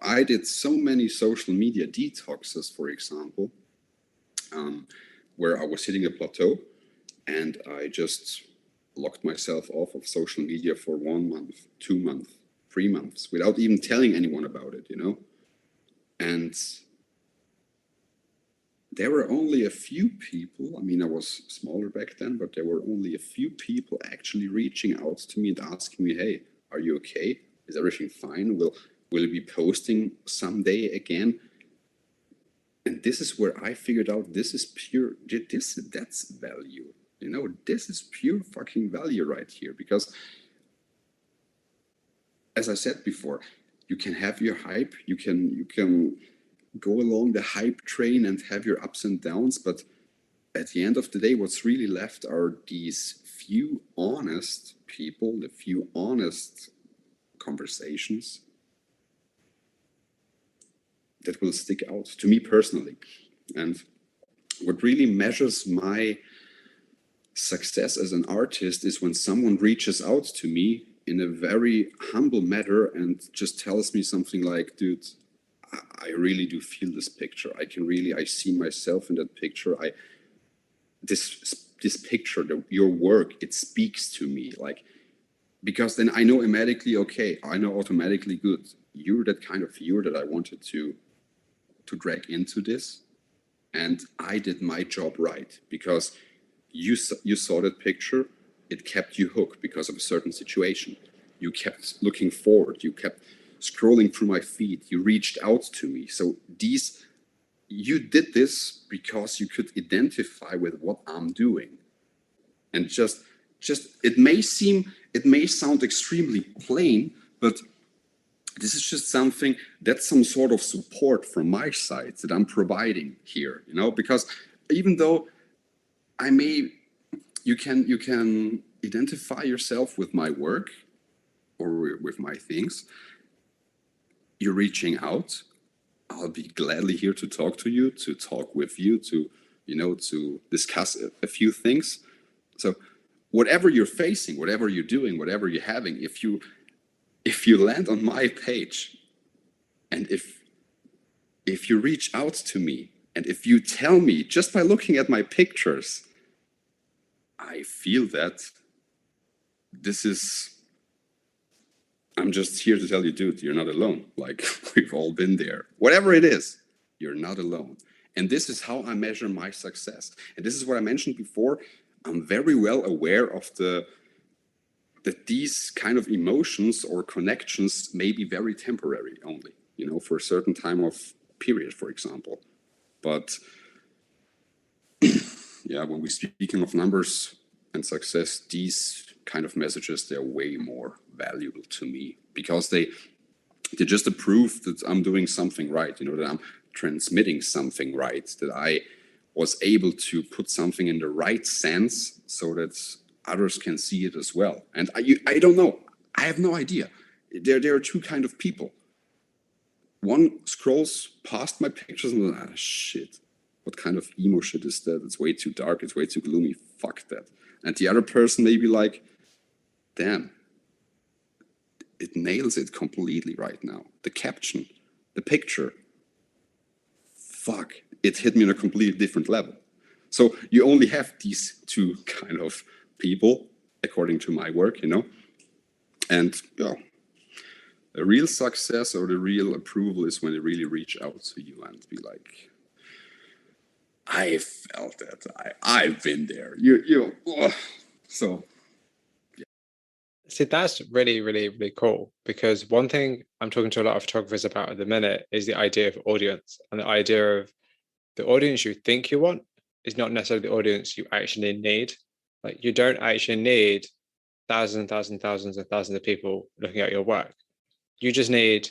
I did so many social media detoxes, for example, where I was hitting a plateau and I just locked myself off of social media for 1 month, 2 months, 3 months, without even telling anyone about it, And there were only a few people, I mean, I was smaller back then, but there were only a few people actually reaching out to me and asking me, hey, are you okay? Is everything fine? Will you be posting someday again? And this is where I figured out this is pure, that's value. This is pure fucking value right here. Because, as I said before, you can have your hype, you can go along the hype train and have your ups and downs, but at the end of the day, what's really left are these few honest people, the few honest conversations that will stick out to me personally. And what really measures my success as an artist is when someone reaches out to me in a very humble manner and just tells me something like, dude, I really do feel this picture. I see myself in that picture. This picture, your work, it speaks to me. Because then I know automatically, good, you're that kind of viewer that I wanted to drag into this. And I did my job right, because you saw that picture, it kept you hooked because of a certain situation. You kept looking forward, you kept scrolling through my feed, you reached out to me. So you did this because you could identify with what I'm doing. And just it may sound extremely plain, but this is just that's some sort of support from my side that I'm providing here, because even though you can identify yourself with my work or with my things, you're reaching out, I'll be gladly here to talk to you, to talk with you, to to discuss a few things. So whatever you're facing, whatever you're doing, whatever you're having, if you land on my page, and if you reach out to me, and if you tell me just by looking at my pictures, I feel that I'm just here to tell you, dude, you're not alone. Like, we've all been there. Whatever it is, you're not alone. And this is how I measure my success. And this is what I mentioned before. I'm very well aware of that these kind of emotions or connections may be very temporary only, for a certain time of period, for example. But yeah, when we're speaking of numbers and success, these kind of messages, they're way more valuable to me, because they just a proof that I'm doing something right, that I'm transmitting something right, that I was able to put something in the right sense so that others can see it as well. And I don't know, I have no idea. There are two kind of people. One scrolls past my pictures and goes, shit, what kind of emo shit is that? It's way too dark, it's way too gloomy, fuck that. And the other person may be like, damn, it nails it completely right now. The caption, the picture, fuck, it hit me on a completely different level. So you only have these two kind of people, according to my work, And the real success or the real approval is when they really reach out to you and be like, I felt that. I've been there. So. See, that's really, really, really cool, because one thing I'm talking to a lot of photographers about at the minute is the idea of audience, and the idea of the audience you think you want is not necessarily the audience you actually need. Like, you don't actually need thousands and thousands and thousands and thousands of people looking at your work. You just need,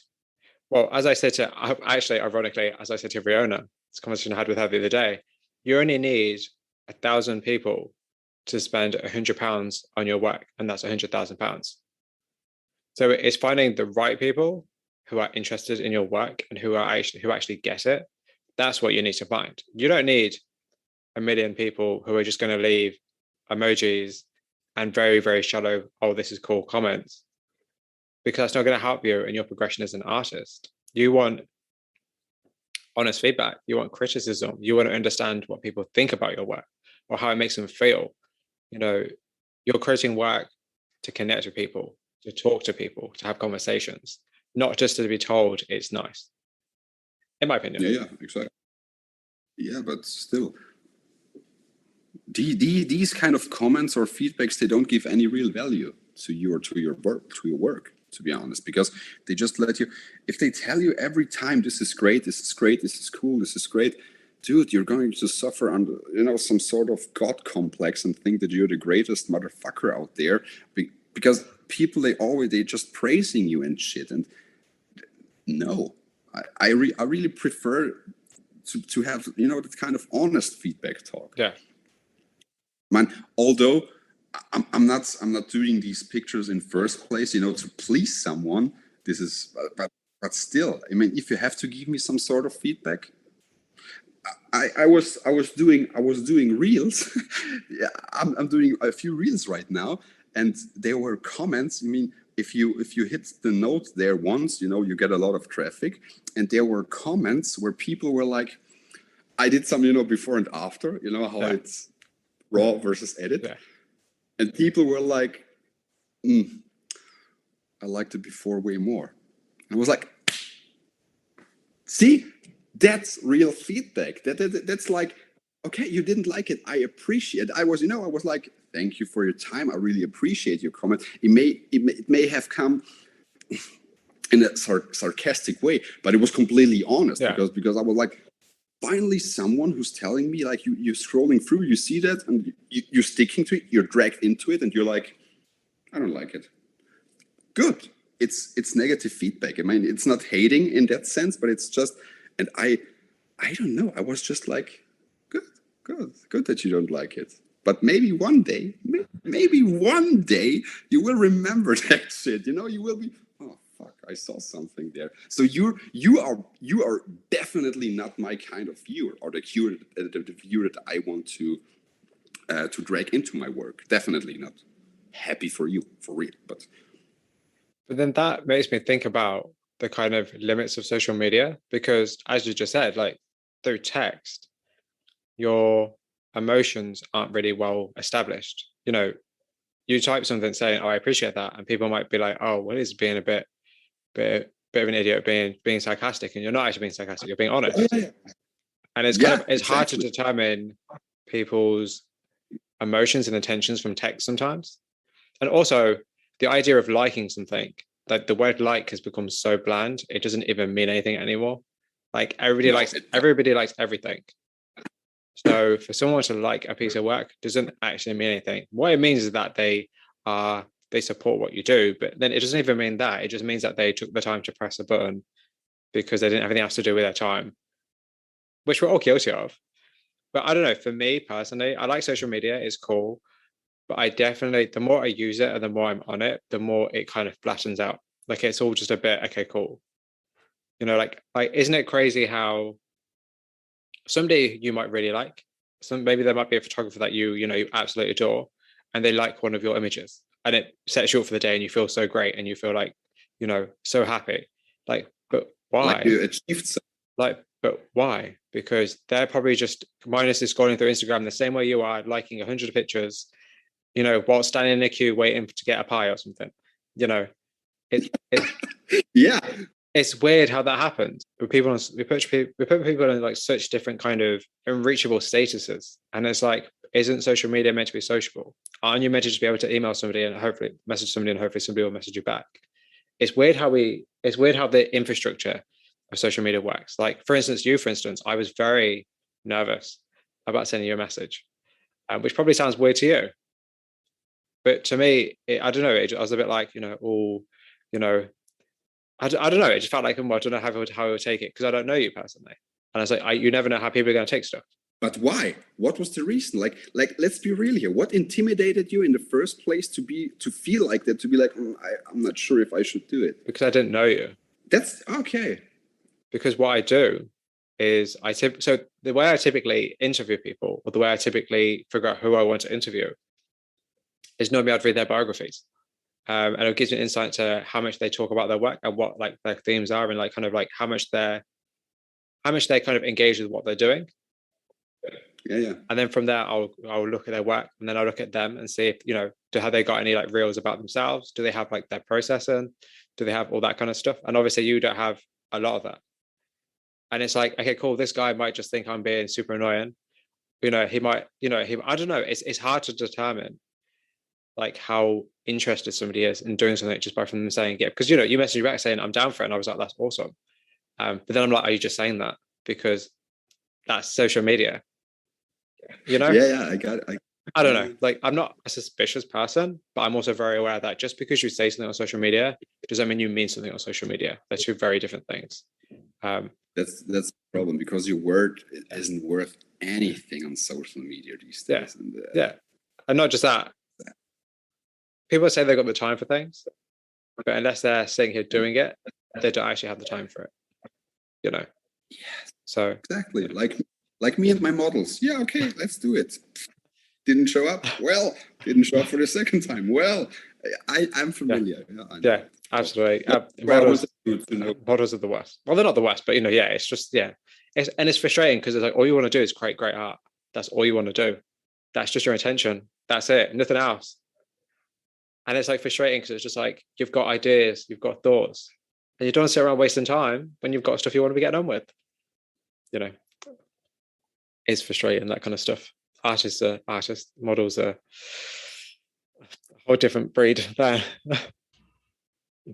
well, as I said ironically, as I said to Riona, this conversation I had with her the other day, you only need 1,000 people to spend £100 on your work, and that's £100,000. So it's finding the right people who are interested in your work and who actually get it. That's what you need to find. You don't need 1 million people who are just going to leave emojis and very, very shallow, oh, this is cool comments, because that's not going to help you in your progression as an artist. You want honest feedback. You want criticism. You want to understand what people think about your work or how it makes them feel. You're creating work to connect with people, to talk to people, to have conversations, not just to be told it's nice, in my opinion. Yeah, exactly. Yeah, but still, these kind of comments or feedbacks, they don't give any real value to you or to your work, to be honest, because they just let you, if they tell you every time, this is great, this is great, this is cool, this is great, dude, you're going to suffer under, some sort of God complex and think that you're the greatest motherfucker out there, because people, they just praising you and shit. And no, I really prefer to have, that kind of honest feedback talk. Yeah. Man, although I'm not doing these pictures in first place, to please someone. This is, but still, I mean, if you have to give me some sort of feedback, I was doing reels. Yeah, I'm doing a few reels right now, and there were comments. I mean, if you hit the note there once, you get a lot of traffic, and there were comments where people were like, I did some, before and after, how it's raw versus edit. Yeah. And people were like, I liked it before way more. And I was like, see, that's real feedback. That's like, okay, you didn't like it. I appreciate. I was like, thank you for your time. I really appreciate your comment. It may have come in a sarcastic way, but it was completely honest. Yeah. because I was like, finally someone who's telling me, like, you're scrolling through, you see that, and you're sticking to it, you're dragged into it, and you're like, I don't like it. Good. It's negative feedback. I mean, it's not hating in that sense, but it's just, and I don't know. I was just like, good that you don't like it. But maybe one day, you will remember that shit. You will be, oh fuck, I saw something there. So you are definitely not my kind of viewer, or the viewer that I want to drag into my work. Definitely not. Happy for you, for real. But then that makes me think about the kind of limits of social media, because as you just said, like through text, your emotions aren't really well established. You know, you type something saying, "Oh, I appreciate that," and people might be like, "Oh, well, he's being a bit of an idiot, being sarcastic," and you're not actually being sarcastic; you're being honest. yeah, And it's kind of it's hard to determine people's emotions and intentions from text sometimes. And also the idea of liking something, like the word like has become so bland, it doesn't even mean anything anymore. Like everybody likes everything. So for someone to like a piece of work doesn't actually mean anything. What it means is that they support what you do, but then it doesn't even mean that. It just means that they took the time to press a button because they didn't have anything else to do with their time, which we're all guilty of. But I don't know. For me personally, I like social media. It's cool, but I definitely, the more I use it and the more I'm on it, the more it kind of flattens out. Like it's all just a bit, okay, cool. You know, like isn't it crazy how somebody you might really like, maybe there might be a photographer that you absolutely adore, and they like one of your images, and it sets you up for the day, and you feel so great, and you feel like, so happy. Like, but why? Like you achieved something. Like, but why? Because they're probably just mindlessly scrolling through Instagram the same way you are, liking 100 pictures, while standing in a queue waiting to get a pie or something. It Yeah, it's weird how that happens. We put people in like such different kind of unreachable statuses, and it's like, isn't social media meant to be sociable? Aren't you meant to just be able to email somebody and hopefully message somebody and hopefully somebody will message you back? It's weird how the infrastructure of social media works. Like for instance, I was very nervous about sending you a message, which probably sounds weird to you, but to me, I don't know. I was a bit like, I don't know. It just felt like, well, I don't know how I would take it because I don't know you personally. And I was like, you never know how people are going to take stuff. but why? What was the reason? Like, let's be real here. What intimidated you in the first place to feel like that? To be like, I'm not sure if I should do it. Because I didn't know you. That's okay. Because what I do is so the way I typically interview people, or the way I typically figure out who I want to interview, is normally I'd read their biographies. And it gives me insight to how much they talk about their work and what like their themes are, and like kind of like how much they kind of engage with what they're doing. Yeah. And then from there, I'll look at their work, and then I'll look at them and see if have they got any like reels about themselves? Do they have like their processing? Do they have all that kind of stuff? And obviously, you don't have a lot of that. And it's like, okay, cool. This guy might just think I'm being super annoying. He might. I don't know. It's hard to determine like how interested somebody is in doing something just by from them saying yeah, because you messaged me back saying I'm down for it, and I was like, that's awesome. But then I'm like, are you just saying that because that's social media? Yeah, I got it. I don't know. Like, I'm not a suspicious person, but I'm also very aware that just because you say something on social media doesn't mean you mean something on social media. They're two very different things. That's the problem, because your word isn't worth anything on social media these days. And not just that. People say they've got the time for things, but unless they're sitting here doing it, they don't actually have the time for it. Yes. So exactly, like me and my models. Yeah, okay, let's do it. Didn't show up. Well, didn't show up for the second time. Well, I'm familiar. Yeah, absolutely. Models are the worst. Well, they're not the worst, but it's just it's frustrating because it's like all you want to do is create great art. That's all you want to do. That's just your intention. That's it. Nothing else. And it's like frustrating because it's just like you've got ideas, you've got thoughts, and you don't sit around wasting time when you've got stuff you want to be getting on with. It's frustrating, that kind of stuff. Artists, models are a whole different breed there.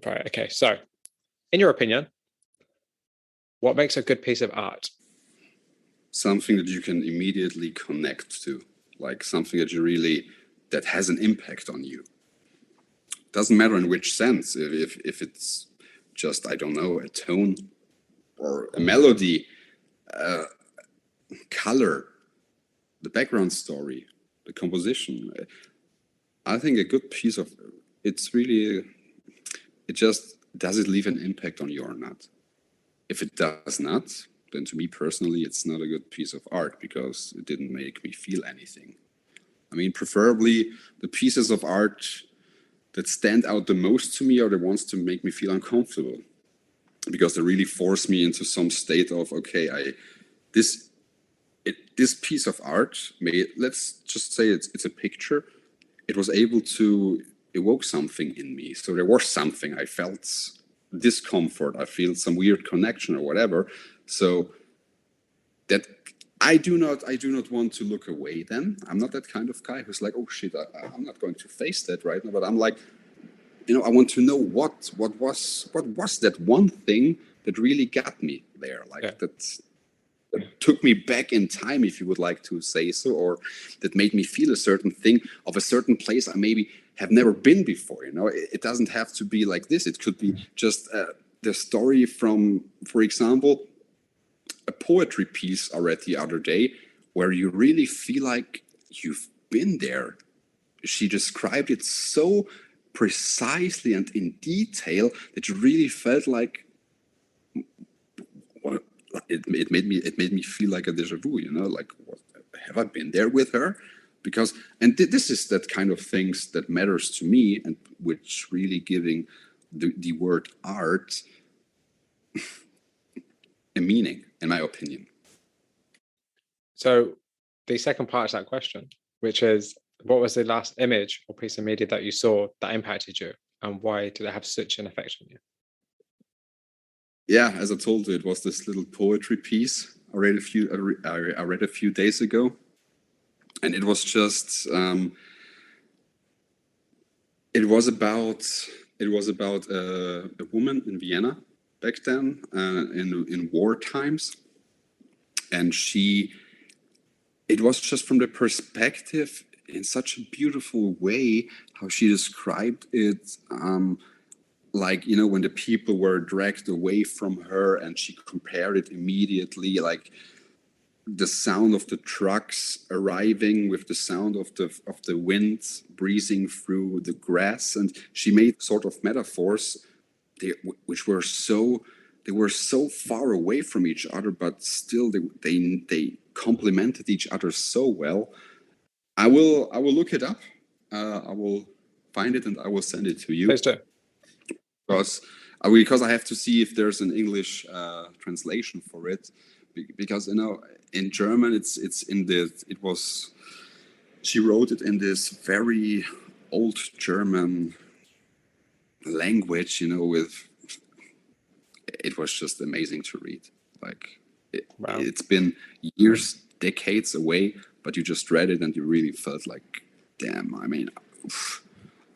Right. Okay. So, in your opinion, what makes a good piece of art? Something that you can immediately connect to, like something that has an impact on you. Doesn't matter in which sense. If it's just, I don't know, a tone or a melody, color, the background story, the composition. I think a good piece of it just does it leave an impact on you or not? If it does not, then to me personally, it's not a good piece of art because it didn't make me feel anything. I mean, preferably the pieces of art that stand out the most to me are the ones to make me feel uncomfortable, because they really force me into some state of, okay, this piece of art let's just say it's a picture. It was able to evoke something in me. So there was something. I felt discomfort. I feel some weird connection or whatever. So that I do not want to look away then. I'm not that kind of guy who's like, oh shit, I'm not going to face that right now. But I'm like, I want to know what was that one thing that really got me there, like that took me back in time, if you would like to say so, or that made me feel a certain thing of a certain place I maybe have never been before. It doesn't have to be like this. It could be just the story from, for example, a poetry piece I read the other day, where you really feel like you've been there. She described it so precisely and in detail that you really felt like, well, it made me feel like a déjà vu, like, what, have I been there with her? Because, and this is that kind of things that matters to me, and which really giving the word art a meaning, in my opinion. So the second part of that question, which is, what was the last image or piece of media that you saw that impacted you, and why did it have such an effect on you? Yeah, as I told you, it was this little poetry piece I read a few days ago, and it was just it was about a woman in Vienna back then, in war times, and it was just from the perspective, in such a beautiful way, how she described it. Like, when the people were dragged away from her, and she compared it immediately, like the sound of the trucks arriving with the sound of the wind breezing through the grass, and she made sort of metaphors which were so far away from each other, but still they complemented each other so well. I will look it up. I will find it and I will send it to you. Please do. Because I have to see if there's an English translation for it, because in German she wrote it in this very old German language, it was just amazing to read. Like, Wow. It's been years, decades away, but you just read it and you really felt like, damn, I mean,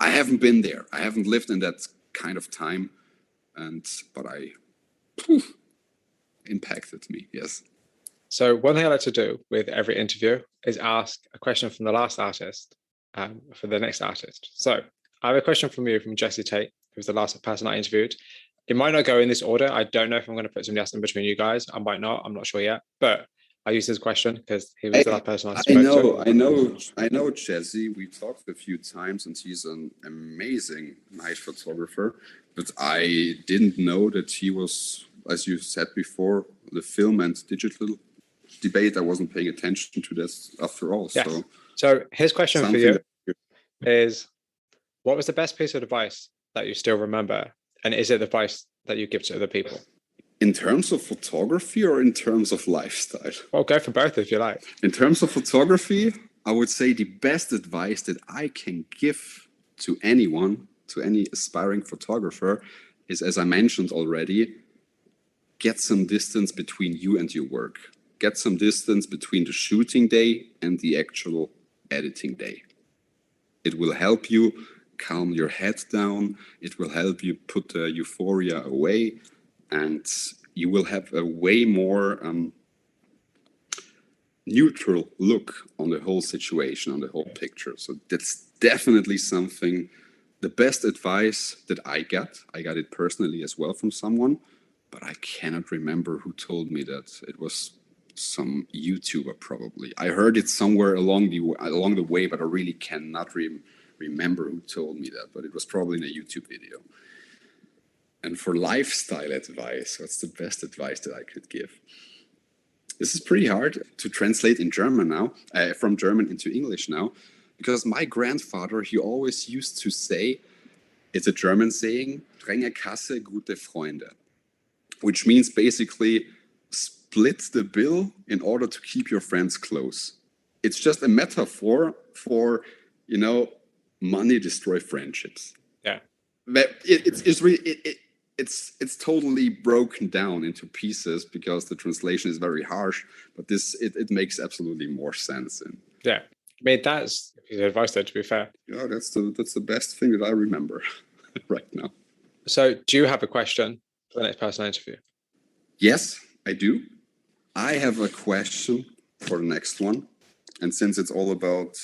I haven't been there. I haven't lived in that kind of time, but impacted me, yes. So one thing I like to do with every interview is ask a question from the last artist for the next artist. So I have a question from you from Jesse Tate, who's the last person I interviewed. It might not go in this order. I don't know if I'm going to put somebody else in between you guys. I might not. I'm not sure yet. But I use his question because he was the last person I spoke to. I know Jesse. We talked a few times, and he's an amazing night photographer. But I didn't know that he was, as you said before, the film and digital debate. I wasn't paying attention to this after all. Yes. So his question for you is, what was the best piece of advice that you still remember? And is it the advice that you give to other people? In terms of photography or in terms of lifestyle? Well, go for both if you like. In terms of photography, I would say the best advice that I can give to anyone, to any aspiring photographer, is, as I mentioned already, get some distance between you and your work. Get some distance between the shooting day and the actual editing day. It will help you calm your head down. It will help you put the euphoria away, and you will have a way more neutral look on the whole situation, on the whole picture. So that's definitely something, the best advice that I got it personally as well from someone, but I cannot remember who told me that. It was some YouTuber probably. I heard it somewhere along the way, but I really cannot remember who told me that, but it was probably in a YouTube video. And And for lifestyle advice, what's the best advice that I could give? This is pretty hard to translate in German now, from German into English now, because my grandfather, he always used to say, it's a German saying, strenge Kasse, gute Freunde, which means basically split the bill in order to keep your friends close. It's just a metaphor for, money destroy friendships. Yeah. But it's totally broken down into pieces because the translation is very harsh, but it makes absolutely more sense. And yeah, I mean, that's advice there, to be fair. Yeah, that's the best thing that I remember right now. So do you have a question for the next person I interview? Yes, I do. I have a question for the next one. And since it's all about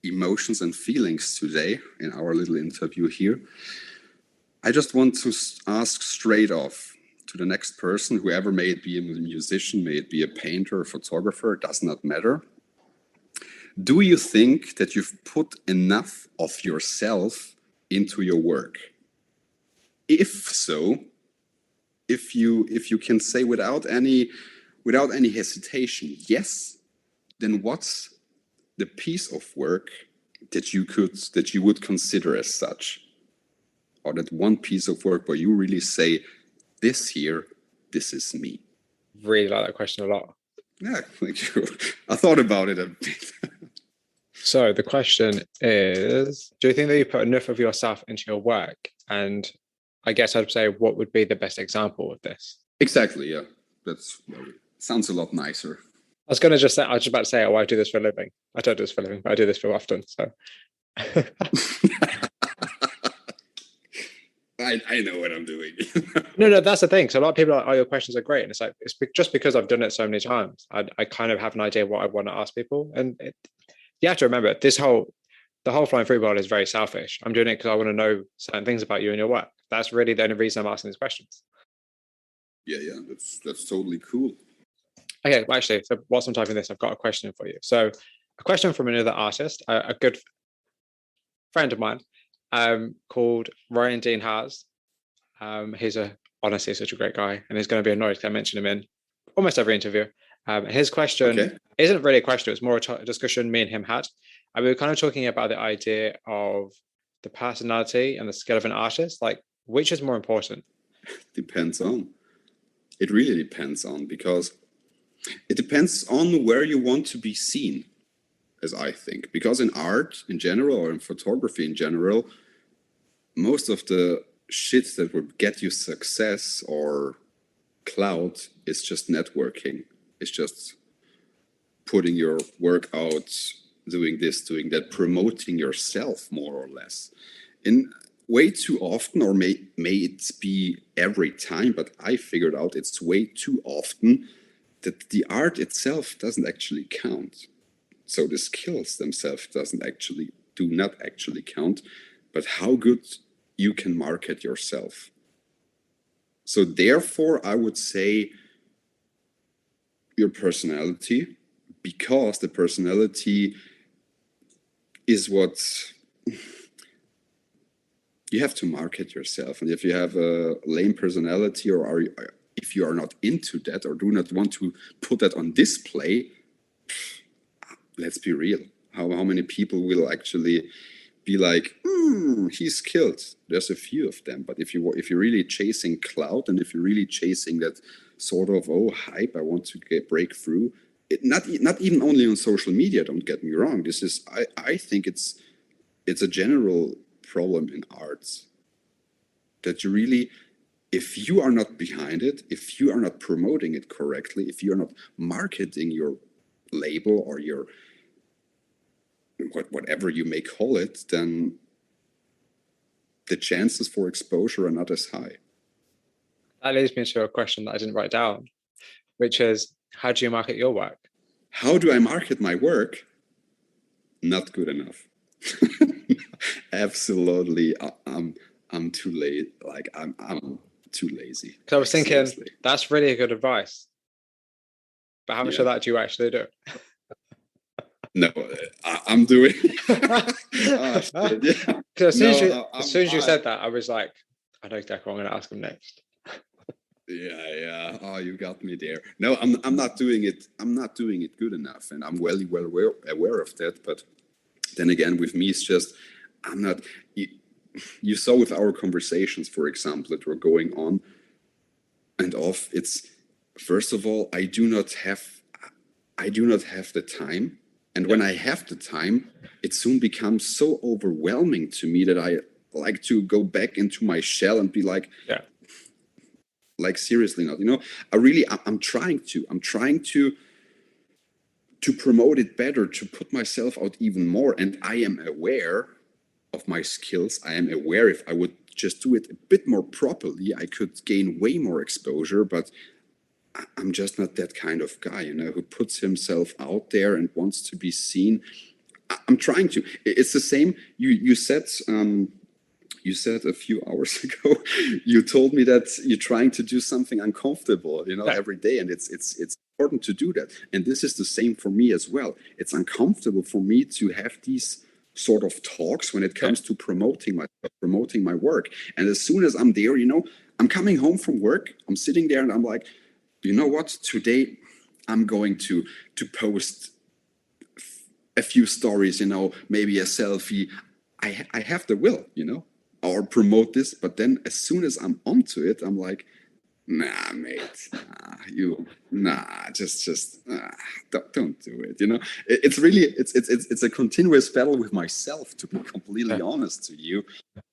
emotions and feelings today in our little interview here, I just want to ask straight off to the next person, whoever may it be, a musician, may it be a painter, a photographer, it does not matter. Do you think that you've put enough of yourself into your work? If so, if you can say without any hesitation, yes, then what's the piece of work that you would consider as such? Or that one piece of work where you really say, this is me? Really like that question a lot. Yeah, thank you. I thought about it a bit. So the question is, do you think that you put enough of yourself into your work? And I guess I'd say, what would be the best example of this? Exactly, yeah. Sounds a lot nicer. I was about to say, oh, I do this for a living. I don't do this for a living, but I do this for often. So I know what I'm doing. No, that's the thing. So a lot of people are like, oh, your questions are great. And it's like, it's just because I've done it so many times. I kind of have an idea what I want to ask people. And you have to remember, the whole flying free world is very selfish. I'm doing it because I want to know certain things about you and your work. That's really the only reason I'm asking these questions. Yeah, that's totally cool. Okay, well, actually, so whilst I'm typing this, I've got a question for you. So a question from another artist, a good friend of mine, called Ryan Dean Haas. He's honestly such a great guy, and he's going to be annoyed because I mention him in almost every interview. His question isn't really a question, it's more a discussion me and him had. And we were kind of talking about the idea of the personality and the skill of an artist, like which is more important? It really depends on, because it depends on where you want to be seen, as I think. Because in art in general, or in photography in general, most of the shit that would get you success or clout is just networking. It's just putting your work out, doing this, doing that, promoting yourself more or less. In way too often, or may it be every time, but I figured out it's way too often that the art itself doesn't actually count. So the skills themselves do not actually count, but how good you can market yourself. So therefore, I would say your personality, because the personality is what you have to market yourself. And if you have a lame personality, or if you are not into that, or do not want to put that on display, let's be real. How many people will actually be like, he's skilled? There's a few of them. But if you're really chasing clout, and if you're really chasing that sort of hype, I want to break through. Not even only on social media. Don't get me wrong. This is I think it's a general problem in arts, that you really, if you are not behind it, if you are not promoting it correctly, if you are not marketing your label or your whatever you may call it, then the chances for exposure are not as high. That leads me to a question that I didn't write down, which is, how do you market your work? How do I market my work? Not good enough. Absolutely, I'm too late. Like I'm too lazy. Because I was thinking, seriously, that's really good advice. But how much of that do you actually do? No, I'm doing. As soon as you said that, I was like, I know exactly what I'm going to ask him next. Yeah. Oh, you got me there. No, I'm not doing it. I'm not doing it good enough, and I'm well aware of that. But then again, with me, it's just I'm not. You saw with our conversations, for example, that were going on and off. It's first of all, I do not have the time, and when I have the time, it soon becomes so overwhelming to me that I like to go back into my shell and be like seriously not. I'm trying to promote it better, to put myself out even more, and I am aware of my skills. I am aware if I would just do it a bit more properly, I could gain way more exposure, but I'm just not that kind of guy, who puts himself out there and wants to be seen. I'm trying to. It's the same. You said a few hours ago, you told me that you're trying to do something uncomfortable, every day, and it's important to do that. And this is the same for me as well. It's uncomfortable for me to have these sort of talks when it comes to promoting my work. And as soon as I'm there, I'm coming home from work, I'm sitting there, and I'm like, you know what? Today, I'm going to post a few stories, maybe a selfie. I have the will, or promote this. But then as soon as I'm onto it, I'm like, nah, mate, don't do it. It's really, it's a continuous battle with myself, to be completely honest to you.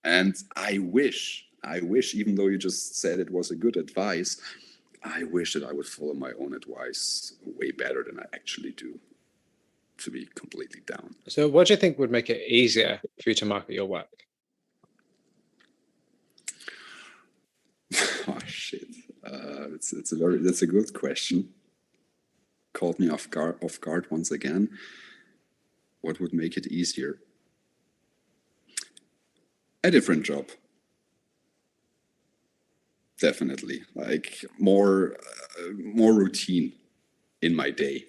And I wish, even though you just said it was a good advice, I wish that I would follow my own advice way better than I actually do, to be completely down. So what do you think would make it easier for you to market your work? Oh shit! That's a good question. Caught me off guard once again. What would make it easier? A different job. Definitely, like more routine in my day.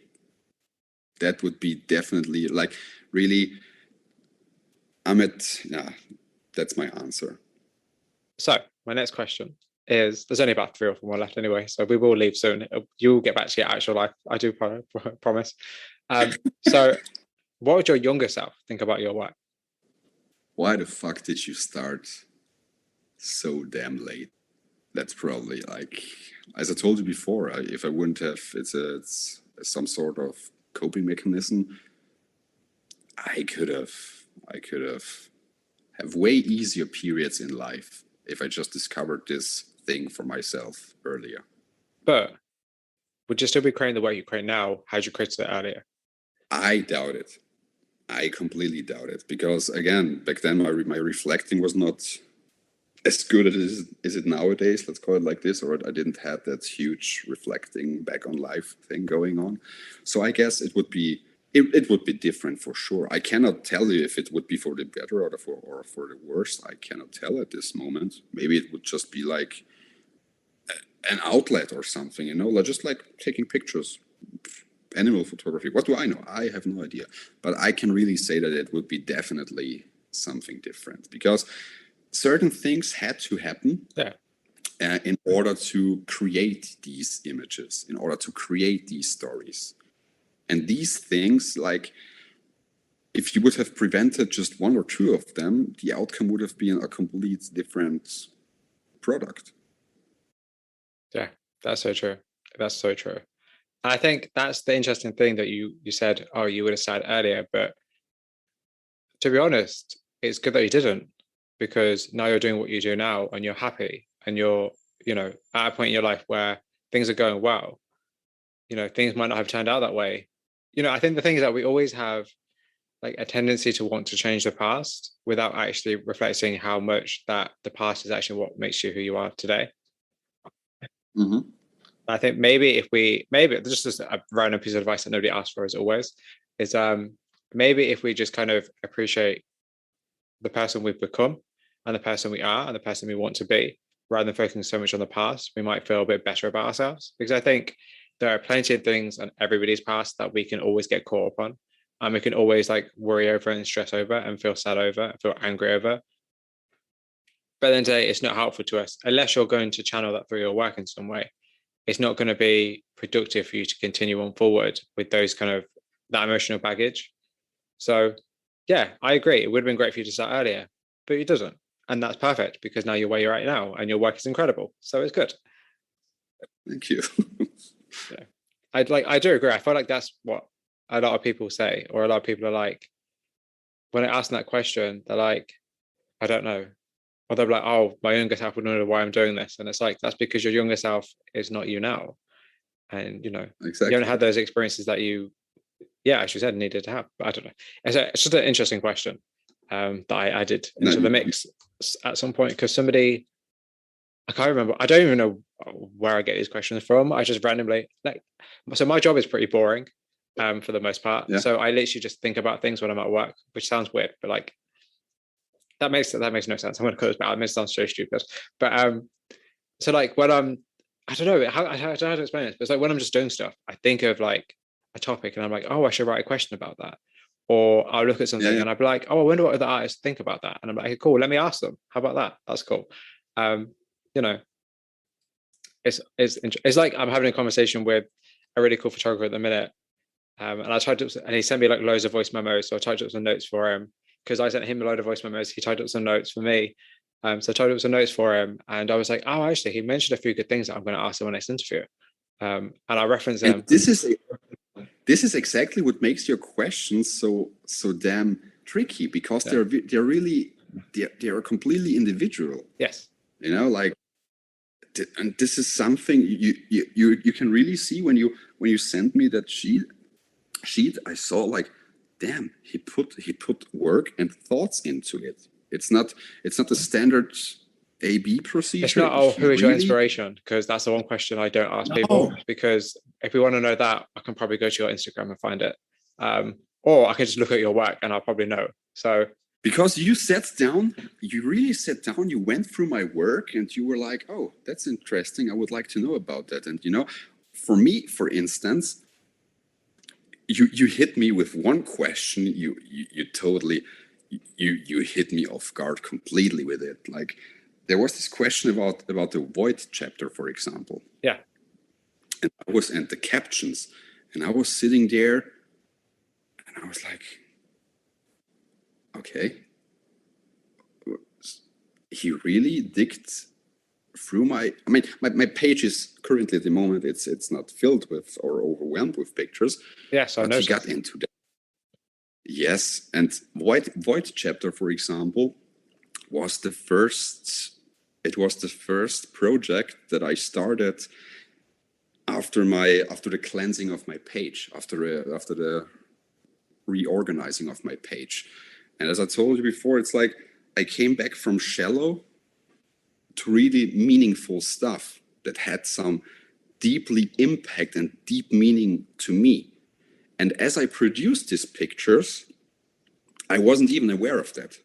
That would be definitely, like, really. That's my answer. So my next question is, there's only about 3 or 4 more left anyway, so we will leave soon. You'll get back to your actual life, I do promise. So what would your younger self think about your work? Why the fuck did you start so damn late? That's probably, like, as I told you before, if I wouldn't have, it's some sort of coping mechanism. I could have way easier periods in life if I just discovered this thing for myself earlier. But would you still be creating the work you create now had you created it earlier? I doubt it. I completely doubt it, because again, back then my reflecting was not as good as it nowadays. Let's call it like this, or I didn't have that huge reflecting back on life thing going on. So I guess it would be different for sure. I cannot tell you if it would be for the better or for the worse. I cannot tell at this moment. Maybe it would just be like an outlet or something, just like taking pictures, animal photography. What do I know? I have no idea. But I can really say that it would be definitely something different, because certain things had to happen in order to create these images, in order to create these stories. And these things, like, if you would have prevented just 1 or 2 of them, the outcome would have been a complete different product. Yeah, that's so true. That's so true. And I think that's the interesting thing that you said, oh, you would have started earlier. But to be honest, it's good that you didn't, because now you're doing what you do now and you're happy and you're, at a point in your life where things are going well. Things might not have turned out that way. I think the thing is that we always have like a tendency to want to change the past without actually reflecting how much that the past is actually what makes you who you are today. Mm-hmm. I think maybe just a random piece of advice that nobody asked for, as always, is maybe if we just kind of appreciate the person we've become and the person we are and the person we want to be, rather than focusing so much on the past, we might feel a bit better about ourselves. Because I think there are plenty of things on everybody's past that we can always get caught up on. And we can always like worry over and stress over and feel sad over and feel angry over. But then today, it's not helpful to us unless you're going to channel that through your work in some way. It's not going to be productive for you to continue on forward with those kind of that emotional baggage. So, yeah, I agree. It would have been great for you to start earlier, but it doesn't, and that's perfect because now you're where you're at now, and your work is incredible. So it's good. Thank you. Yeah, I do agree. I feel like that's what a lot of people say, or a lot of people are like when I ask them that question, they're like, I don't know. Or they're like, oh, my younger self would know why I'm doing this. And it's like, that's because your younger self is not you now. And, you Exactly. haven't had those experiences that you, as you said, needed to have. But I don't know. It's just an interesting question that I added into the mix at some point because somebody, I can't remember. I don't even know where I get these questions from. I just randomly, so my job is pretty boring for the most part. Yeah. So I literally just think about things when I'm at work, which sounds weird, but like, that makes no sense. I'm going to close back. It makes it sound so stupid. But so like when I don't know how to explain this, but it's like when I'm just doing stuff, I think of like a topic and I'm like, oh, I should write a question about that. Or I'll look at something and I'll be like, oh, I wonder what other artists think about that. And I'm like, cool, let me ask them. How about that? That's cool. It's like I'm having a conversation with a really cool photographer at the minute. And I typed up, and he sent me like loads of voice memos. So I typed up some notes for him because I sent him a load of voice memos. He typed up some notes for me. So I typed up some notes for him, and I was like, oh, actually, he mentioned a few good things that I'm going to ask him in next interview. And I reference them. And this is exactly what makes your questions so damn tricky because they're completely individual. Yes. Like, and this is something you can really see when you sent me that sheet. I saw like, damn, he put work and thoughts into it. It's not a standard A/B procedure. It's not, who is your inspiration? Because that's the one question I don't ask people. Because if we want to know that, I can probably go to your Instagram and find it. Or I can just look at your work and I'll probably know. So because you really sat down, you went through my work and you were like, oh, that's interesting. I would like to know about that. And for me, for instance, you hit me with one question. You totally you hit me off guard completely with it. Like, there was this question about the void chapter, for example. Yeah. And the captions, and I was sitting there, and I was like, okay, he really digged through my page is currently at the moment it's not filled with or overwhelmed with pictures. Yes, I know. He got into that. Yes, and void chapter, for example, was the first project that I started after the cleansing of my page, after the reorganizing of my page. And as I told you before, it's like I came back from shallow to really meaningful stuff that had some deeply impact and deep meaning to me. And as I produced these pictures, I wasn't even aware of that.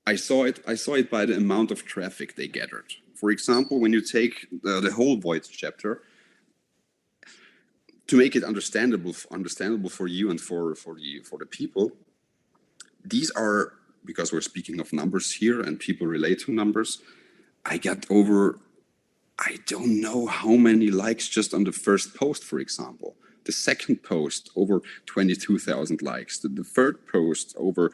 I saw it by the amount of traffic they gathered. For example, when you take the whole void chapter, to make it understandable for you and for the people, these are, because we're speaking of numbers here and people relate to numbers, I got over, I don't know how many likes just on the first post, for example. The second post, over 22,000 likes. The third post, over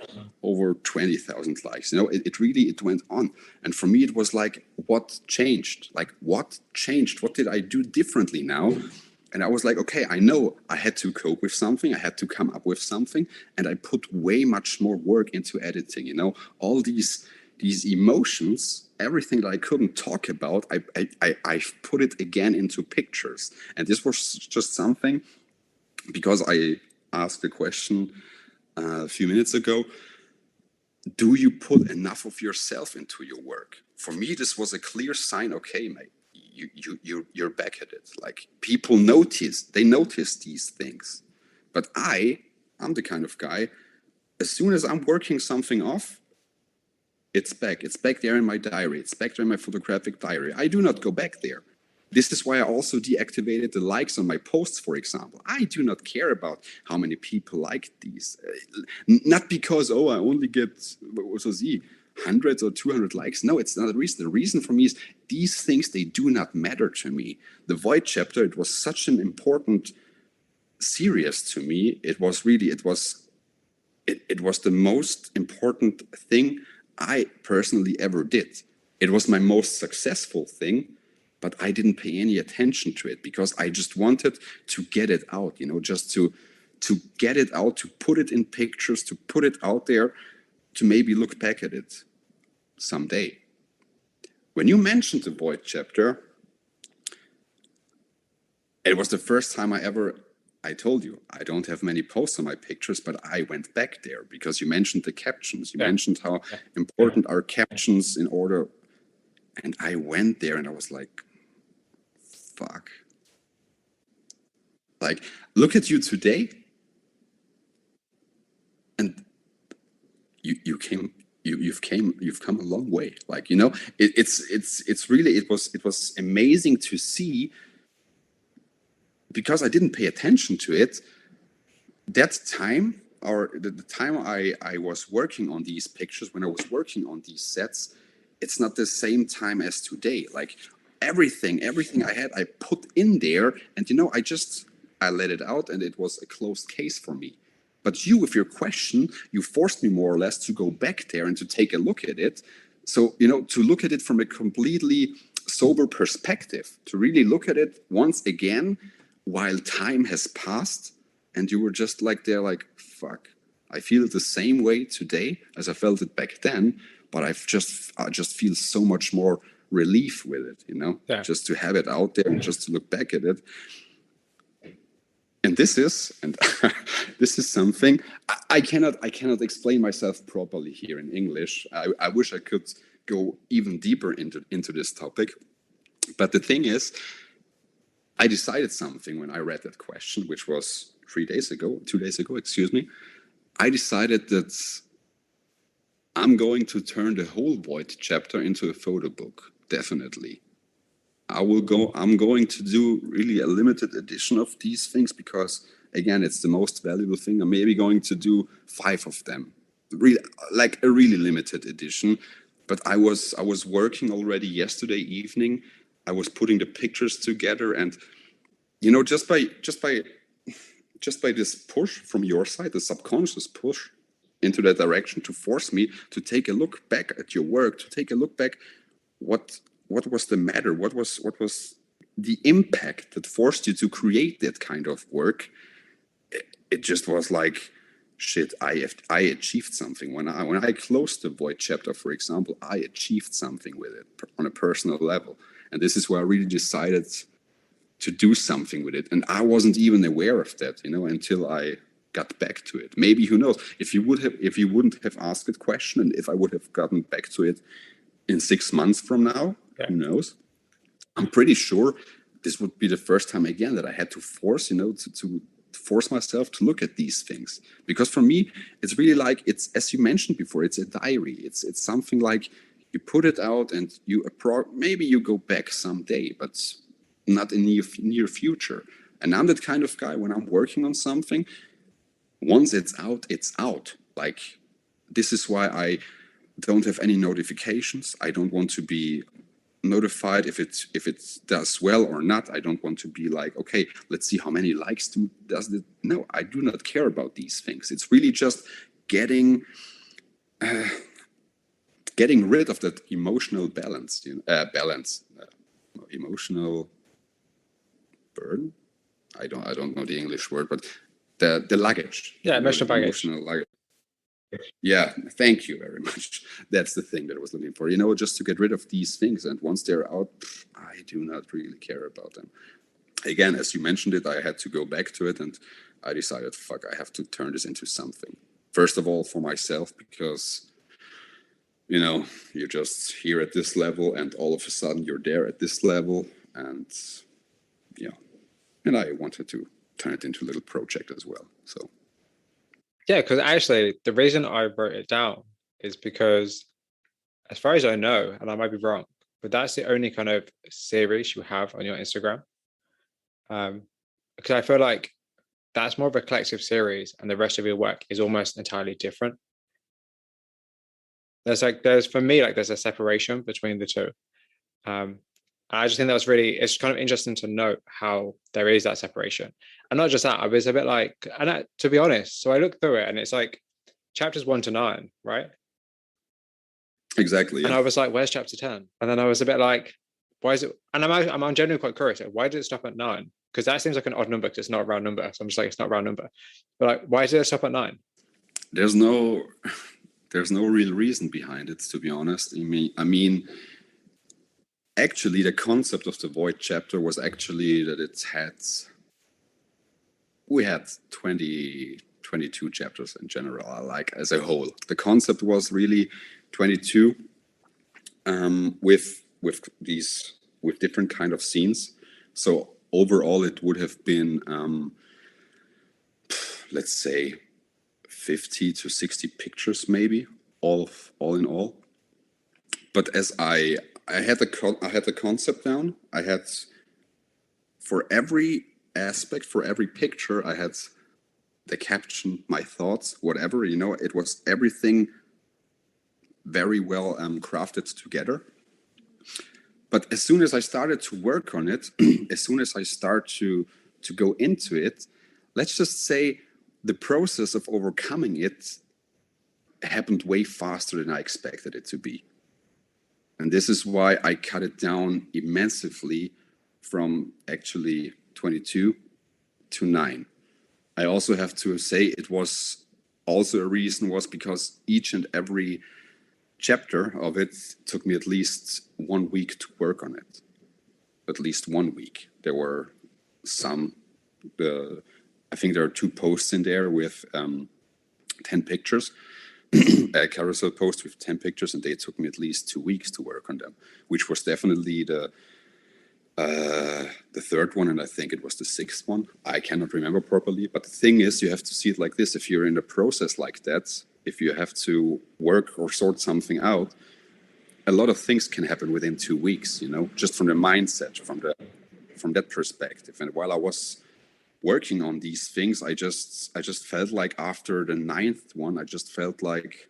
20,000 likes. It really went on. And for me, it was like, what changed? Like, what changed? What did I do differently now? And I was like, okay, I know I had to cope with something. I had to come up with something. And I put way much more work into editing. All these emotions, everything that I couldn't talk about, I put it again into pictures. And this was just something, because I asked the question a few minutes ago, do you put enough of yourself into your work? For me, this was a clear sign, okay, mate, you're back at it. Like, people notice these things. But I'm the kind of guy, as soon as I'm working something off, it's back there in my diary. It's back there in my photographic diary. I do not go back there. This is why I also deactivated the likes on my posts, for example. I do not care about how many people like these. Not because, I only get, hundreds or 200 likes. No, it's not the reason. The reason for me is these things, they do not matter to me. The Void chapter, it was such an important series to me. It was the most important thing I personally ever did. It was my most successful thing, but I didn't pay any attention to it because I just wanted to get it out, just to get it out, to put it in pictures, to put it out there, to maybe look back at it someday. When you mentioned the Void chapter, it was the first time I told you, I don't have many posts on my pictures, but I went back there because you mentioned the captions. You mentioned how important are captions in order. And I went there and I was like, fuck. Like, look at you today. And you've come a long way. Like, it was amazing to see, because I didn't pay attention to it that time, or the time I was working on these pictures, when I was working on these sets, it's not the same time as today. Like, everything I had, I put in there, and I let it out, and it was a closed case for me. But you, with your question, you forced me more or less to go back there and to take a look at it. So, to look at it from a completely sober perspective, to really look at it once again while time has passed, and you were just like fuck, I feel it the same way today as I felt it back then, but I just feel so much more relief with it, just to have it out there and just to look back at it. And this is something I cannot explain myself properly here in English. I wish I could go even deeper into this topic. But the thing is, I decided something when I read that question, which was 2 days ago, excuse me. I decided that I'm going to turn the whole Void chapter into a photo book, definitely. I'm going to do really a limited edition of these things because, again, it's the most valuable thing. I'm maybe going to do 5 of them, really, like a really limited edition. But I was working already yesterday evening. I was putting the pictures together, and just by this push from your side, the subconscious push into that direction to force me to take a look back at your work, to take a look back what was the matter, what was the impact that forced you to create that kind of work. It just was like, shit, I achieved something. When I closed the Void chapter, for example, I achieved something with it on a personal level. And this is where I really decided to do something with it. And I wasn't even aware of that, until I got back to it. Maybe, who knows, if you wouldn't have asked that question, and if I would have gotten back to it in 6 months from now, who knows? I'm pretty sure this would be the first time again that I had to force, to force myself to look at these things. Because for me, it's really like, it's, as you mentioned before, it's a diary. It's something like you put it out and maybe you go back someday, but not in near future. And I'm that kind of guy, when I'm working on something, once it's out. Like, this is why I don't have any notifications. I don't want to be notified if it does well or not. I don't want to be like, okay, let's see how many likes does it. No, I do not care about these things. It's really just getting rid of that emotional emotional burden. I don't know the English word, but the luggage. Yeah, emotional baggage. Emotional luggage. Yeah, thank you very much. That's the thing that I was looking for. Just to get rid of these things. And once they're out, I do not really care about them. Again, as you mentioned it, I had to go back to it, and I decided, fuck, I have to turn this into something. First of all, for myself, because, you're just here at this level, and all of a sudden you're there at this level. And, and I wanted to turn it into a little project as well. So. Yeah, because actually the reason I wrote it down is because, as far as I know, and I might be wrong, but that's the only kind of series you have on your Instagram. Because I feel like that's more of a collective series, and the rest of your work is almost entirely different. there's for me, like there's a separation between the two. I just think it's kind of interesting to note how there is that separation. And not just that, I was a bit like, to be honest, so I looked through it and it's like chapters 1 to 9, right? Exactly. And Yeah. I was like, where's chapter 10? And then I was a bit like, why is it? And I'm genuinely quite curious. Like, why did it stop at 9? Because that seems like an odd number because it's not a round number. So I'm just like, it's not a round number. But like, why did it stop at 9? There's no real reason behind it, to be honest. I mean, actually, the concept of the Void chapter was actually that we had 22 chapters in general, like as a whole. The concept was really 22 with different kind of scenes. So overall, it would have been, let's say, 50 to 60 pictures, maybe, all in all. But as I had the concept down, I had, for every aspect, for every picture, I had the caption, my thoughts, whatever, it was everything very well crafted together. But as soon as I started to work on it, as soon as I start to go into it, let's just say the process of overcoming it happened way faster than I expected it to be. And this is why I cut it down immensely from actually 22 to 9. I also have to say it was also a reason was because each and every chapter of it took me at least 1 week to work on it. At least 1 week. There were I think there are 2 posts in there with 10 pictures. A carousel post with 10 pictures, and they took me at least 2 weeks to work on them, which was definitely the 3rd one, and I think it was the 6th one. I cannot remember properly, but the thing is, you have to see it like this. If you're in a process like that, if you have to work or sort something out, a lot of things can happen within 2 weeks, just from the mindset, from that perspective. And while I was working on these things, I just felt like after the 9th one, I just felt like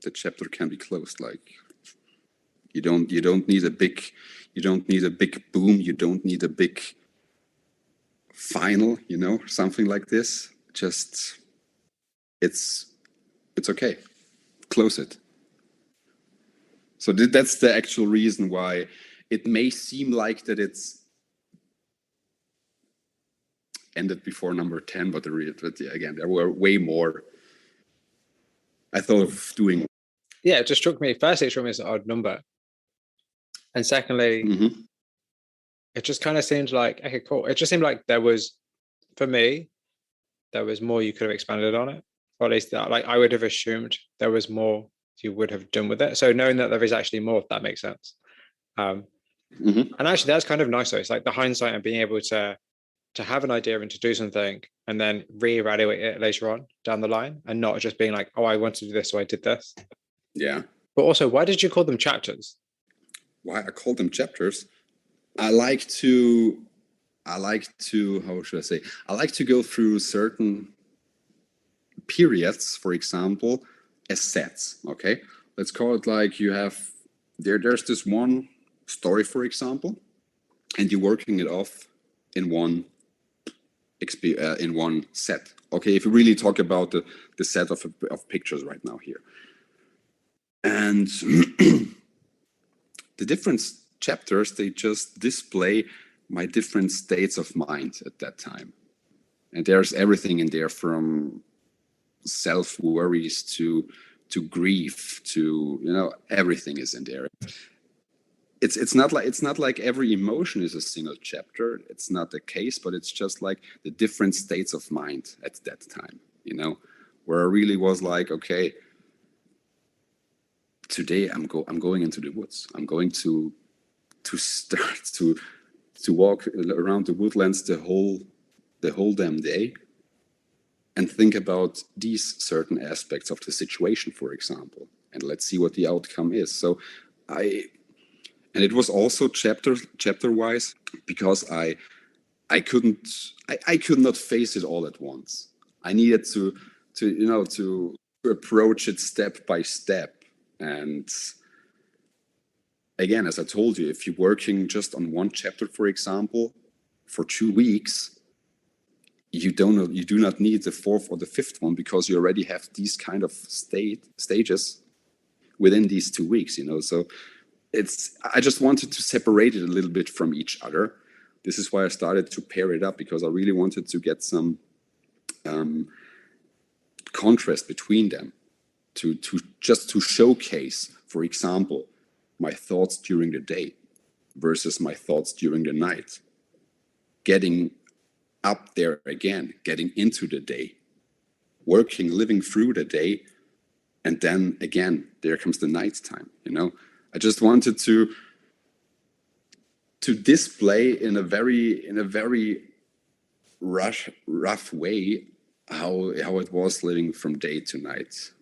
the chapter can be closed. Like you don't need a big boom, you don't need a big final, something like this. Just it's okay. Close it. So that's the actual reason why it may seem like that it's ended before number 10, but again, there were way more I thought of doing. Yeah, it just struck me. Firstly, it struck me as an odd number. And secondly, it just kind of seemed like, okay, cool. It just seemed like for me, there was more you could have expanded on it. Or at least that, like, I would have assumed there was more you would have done with it. So knowing that there is actually more, if that makes sense. And actually, that's kind of nice. So it's like the hindsight and being able to have an idea and to do something and then reevaluate it later on down the line, and not just being like, oh, I want to do this, so I did this. Yeah. But also, why did you call them chapters? Why I call them chapters? I like to, how should I say? I like to go through certain periods, for example, as sets. Okay, let's call it like you have there's this one story, for example, and you're working it off in one set. Okay, if we really talk about the set of pictures right now here, and the different chapters, they just display my different states of mind at that time, and there's everything in there from self worries to grief to everything is in there. It's not like every emotion is a single chapter. It's not the case, but it's just like the different states of mind at that time, where I really was like, okay, today I'm going into the woods. I'm going to start to walk around the woodlands the whole damn day and think about these certain aspects of the situation, for example, and let's see what the outcome is. So and it was also chapter wise, because I could not face it all at once. I needed to to approach it step by step. And again, as I told you, if you're working just on one chapter, for example, for 2 weeks, you do not need the fourth or the fifth one, because you already have these kind of stages within these 2 weeks, So I just wanted to separate it a little bit from each other. This is why I started to pair it up, because I really wanted to get some contrast between them, to showcase, for example, my thoughts during the day versus my thoughts during the night. Getting up there again, getting into the day, working, living through the day, and then again, there comes the night time. I just wanted to display in a very rough way how it was living from day to night,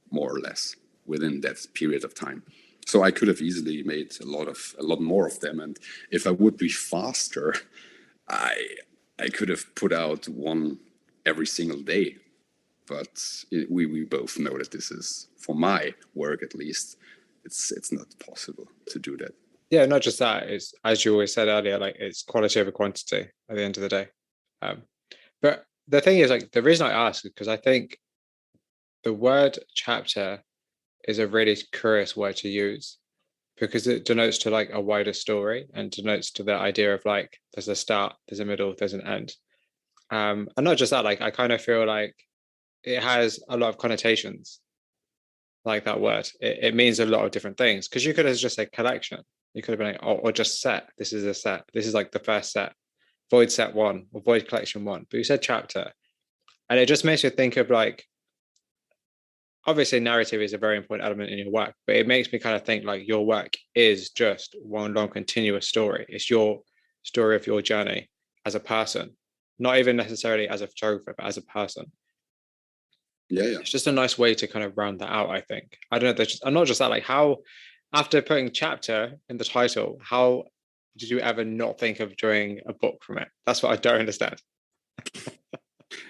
more or less, within that period of time. So I could have easily made a lot more of them, and if I would be faster, I could have put out one every single day. But we both know that this is, for my work at least, it's not possible to do that. Yeah, not just that. It's, as you always said earlier, like, it's quality over quantity at the end of the day. But the thing is, like, the reason I ask is because I think the word chapter is a really curious word to use, because it denotes to like a wider story, and denotes to the idea of like, there's a start, there's a middle, there's an end. And not just that, like, I kind of feel like it has a lot of connotations. Like, that word, it means a lot of different things, because you could have just said collection. You could have been like, or just set. This is a set. This is like the first set, void set 1 or void collection 1. But you said chapter, and it just makes me think of like, obviously narrative is a very important element in your work, but it makes me kind of think like your work is just one long continuous story. It's your story of your journey as a person, not even necessarily as a photographer, but as a person. Yeah. It's just a nice way to kind of round that out, I think. I don't know, and not just that, like, how, after putting chapter in the title, how did you ever not think of doing a book from it? That's what I don't understand.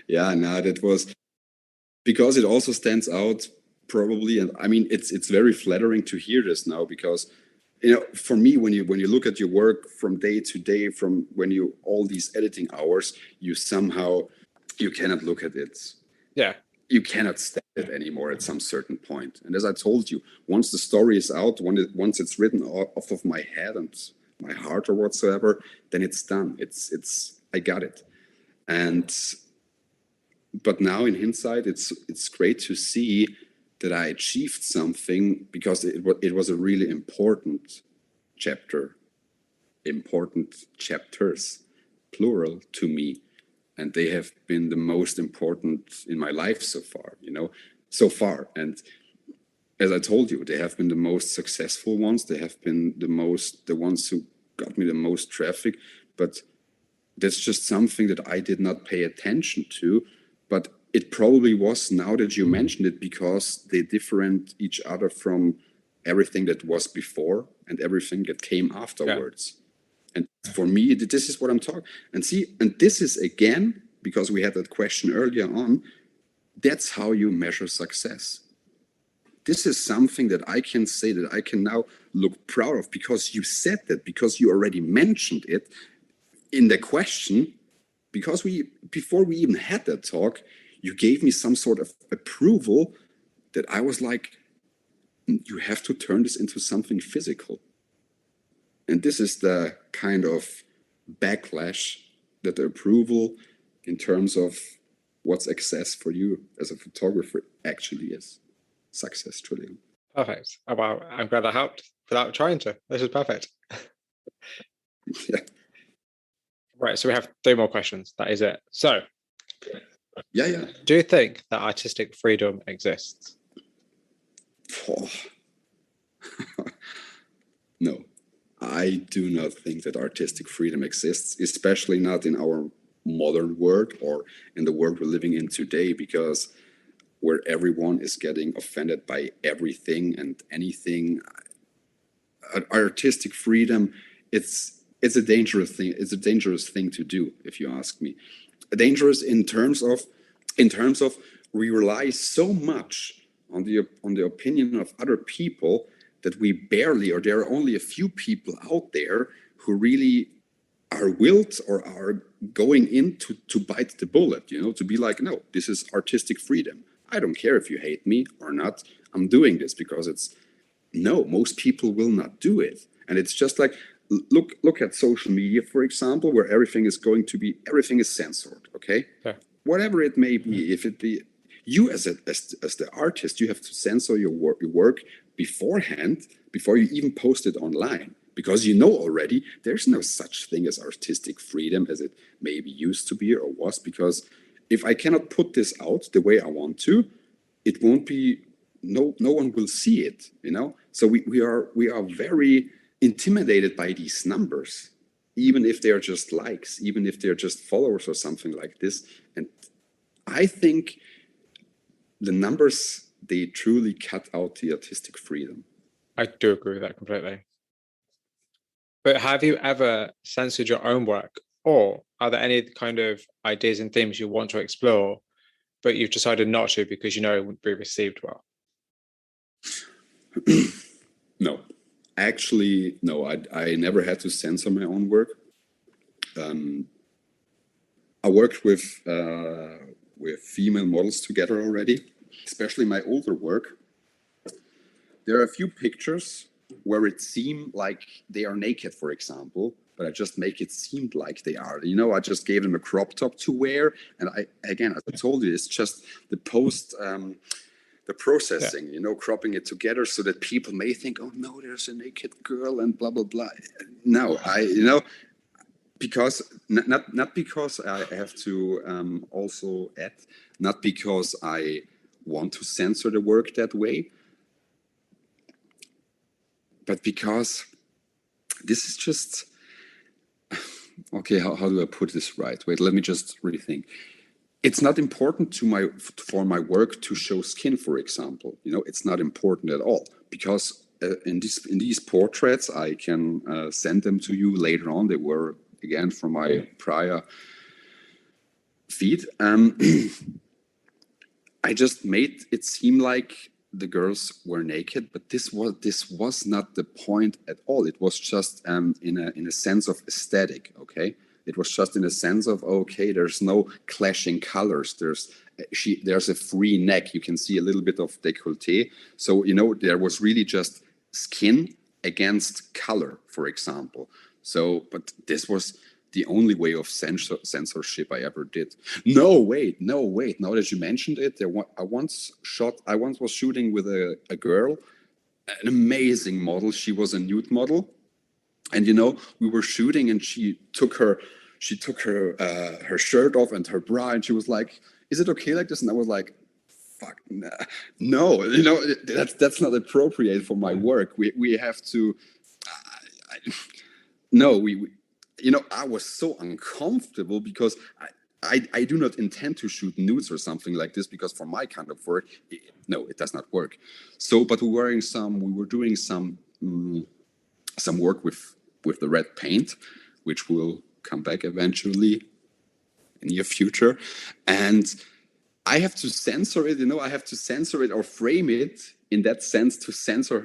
Yeah, no, that was because it also stands out, probably. And I mean, it's very flattering to hear this now, because for me, when you look at your work from day to day, from when you all these editing hours, you cannot look at it. Yeah. You cannot stand it anymore at some certain point. And as I told you, once the story is out, once it's written off of my head and my heart or whatsoever, then it's done. I got it. But now in hindsight, it's great to see that I achieved something, because it was a really important chapter, important chapters, plural, to me. And they have been the most important in my life so far. And as I told you, they have been the most successful ones. They have been the ones who got me the most traffic. But that's just something that I did not pay attention to. But it probably was, now that you mentioned it, because they different each other from everything that was before and everything that came afterwards. Yeah. And for me, this is what I'm talking. And this is, again, because we had that question earlier on, that's how you measure success. This is something that I can say that I can now look proud of, because you said that, because you already mentioned it in the question, because before we even had that talk, you gave me some sort of approval that I was like, you have to turn this into something physical. And this is the kind of backlash that the approval in terms of what's success for you as a photographer actually is. Success, truly. Perfect. Oh, wow. I'm glad that helped without trying to. This is perfect. Yeah. Right. So we have 3 more questions. That is it. So. Yeah. Do you think that artistic freedom exists? Oh. No. I do not think that artistic freedom exists, especially not in our modern world or in the world we're living in today, because where everyone is getting offended by everything and anything, artistic freedom, it's a dangerous thing. It's a dangerous thing to do, if you ask me. Dangerous in terms of we rely so much on the opinion of other people that we barely, or there are only a few people out there who really are willed or are going in to bite the bullet, you know, to be like, no, this is artistic freedom. I don't care if you hate me or not. I'm doing this because it's, no, most people will not do it. And it's just like, look at social media, for example, where everything is censored, okay? Yeah. Whatever it may be, if it be, you as the artist, you have to censor your work beforehand, before you even post it online. Because you know already there's no such thing as artistic freedom as it maybe used to be or was. Because if I cannot put this out the way I want to, it won't be, no one will see it, you know. So we are very intimidated by these numbers, even if they're just likes, even if they're just followers or something like this. And I think the numbers, they truly cut out the artistic freedom. I do agree with that completely. But have you ever censored your own work, or are there any kind of ideas and themes you want to explore, but you've decided not to because you know it wouldn't be received well? No, actually, no. I never had to censor my own work. I worked with female models together already, especially my older work. There are a few pictures where it seemed like they are naked, for example, but I just make it seem like they are. You know, I just gave them a crop top to wear, and again, as I told you, it's just the processing, Yeah. you know, cropping it together so that people may think, oh no, there's a naked girl and blah blah blah. No, because not because I have to also add, not because I want to censor the work that way, but because this is just, okay, how do I put this right? Wait, let me just rethink. It's not important for my work to show skin, for example. You know, it's not important at all, because in these portraits, I can send them to you later on. They were, again, from my prior feed. I just made it seem like the girls were naked, but this was not the point at all. It was just in a sense of aesthetic, okay? It was just in a sense of, okay, there's no clashing colors. There's a free neck. You can see a little bit of décolleté. So, you know, there was really just skin against color, for example. So, but this was the only way of censorship I ever did. No, wait. Now that you mentioned it, I once was shooting with a girl, an amazing model. She was a nude model. And, you know, we were shooting and she took her shirt off and her bra, and she was like, is it okay like this? And I was like, fuck, nah. No, you know, that's not appropriate for my work. We have to, no, we you know, I was so uncomfortable because I do not intend to shoot nudes or something like this, because for my kind of work, no, it does not work. So, but we were doing some work with the red paint, which will come back eventually in near future. And I have to censor it, you know, I have to censor it or frame it in that sense to censor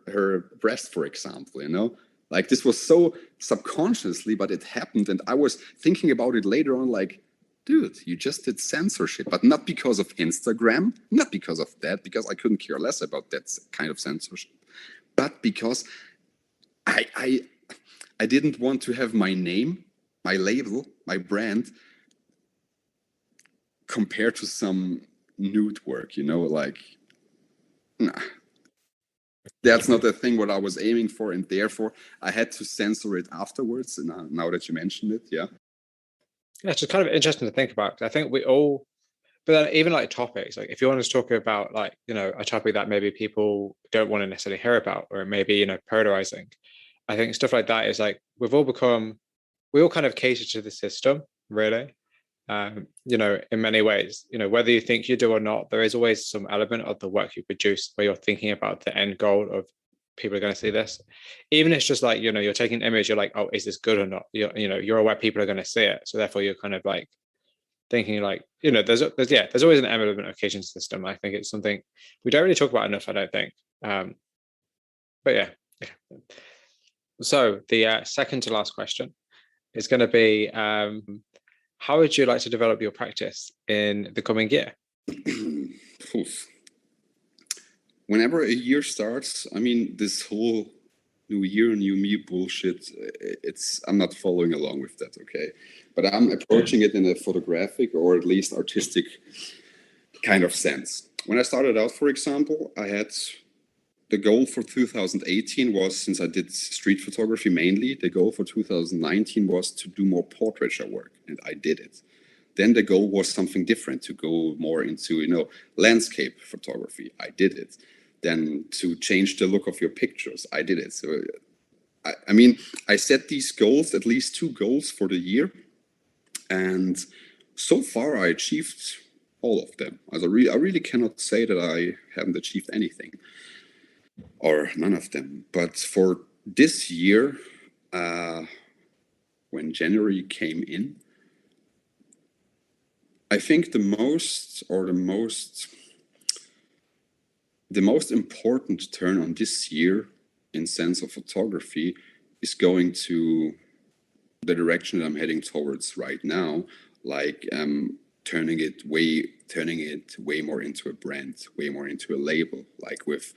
her breast, for example, you know. Like, this was so subconsciously, but it happened. And I was thinking about it later on, like, dude, you just did censorship, but not because of Instagram, not because of that, because I couldn't care less about that kind of censorship, but because I didn't want to have my name, my label, my brand compared to some nude work, you know, like, nah. That's not the thing what I was aiming for, and therefore I had to censor it afterwards. And now that you mentioned it, yeah. Yeah, it's just kind of interesting to think about. I think we all, but then even like topics, like if you want to talk about, like, you know, a topic that maybe people don't want to necessarily hear about, or maybe, you know, polarizing, I think stuff like that is like, we all kind of cater to the system, really. You know, in many ways, you know, whether you think you do or not, there is always some element of the work you produce where you're thinking about the end goal of people are going to see this. Even if it's just like, you know, you're taking an image, you're like, oh, is this good or not? You know, you're aware people are going to see it. So therefore you're kind of like thinking like, there's always an element of notification system. I think it's something we don't really talk about enough, I don't think. But yeah. So the second to last question is going to be, how would you like to develop your practice in the coming year? Whenever a year starts, I mean, this whole new year, new me bullshit, I'm not following along with that, okay? But I'm approaching it in a photographic or at least artistic kind of sense. When I started out, for example, I had the goal for 2018 was, since I did street photography mainly, the goal for 2019 was to do more portraiture work, and I did it. Then the goal was something different, to go more into, landscape photography. I did it. Then to change the look of your pictures, I did it. So, I mean, I set these goals, at least 2 goals for the year, and so far I achieved all of them. I really cannot say that I haven't achieved anything, or none of them. But for this year, when January came in, I think the most important turn on this year in sense of photography is going to the direction that I'm heading towards right now, like turning it way more into a brand, way more into a label, like with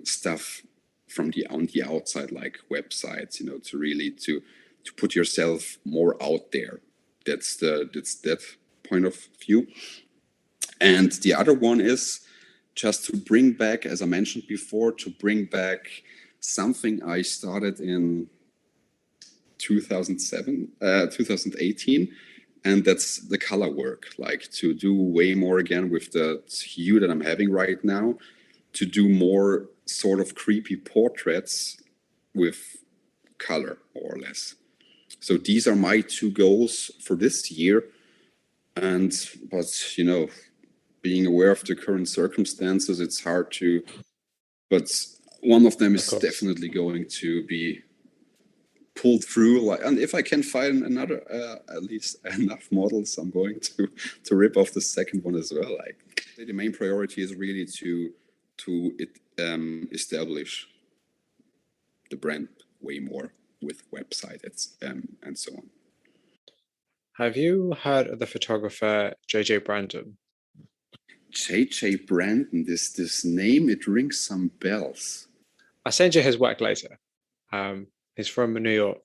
stuff from on the outside, like websites, to really to put yourself more out there. That's that point of view. And the other one is just to bring back, as I mentioned before, to bring back something I started in 2018, and that's the color work, like to do way more again with the hue that I'm having right now, to do more sort of creepy portraits with color, more or less. So these are my 2 goals for this year. But being aware of the current circumstances, it's hard to, but one of them is definitely going to be pulled through. And if I can find another, at least enough models, I'm going to rip off the second one as well. Like, the main priority is really to establish the brand way more with websites and so on. Have you heard of the photographer J.J. Brandon? J.J. Brandon, this name, it rings some bells. I'll send you his work later. He's from New York,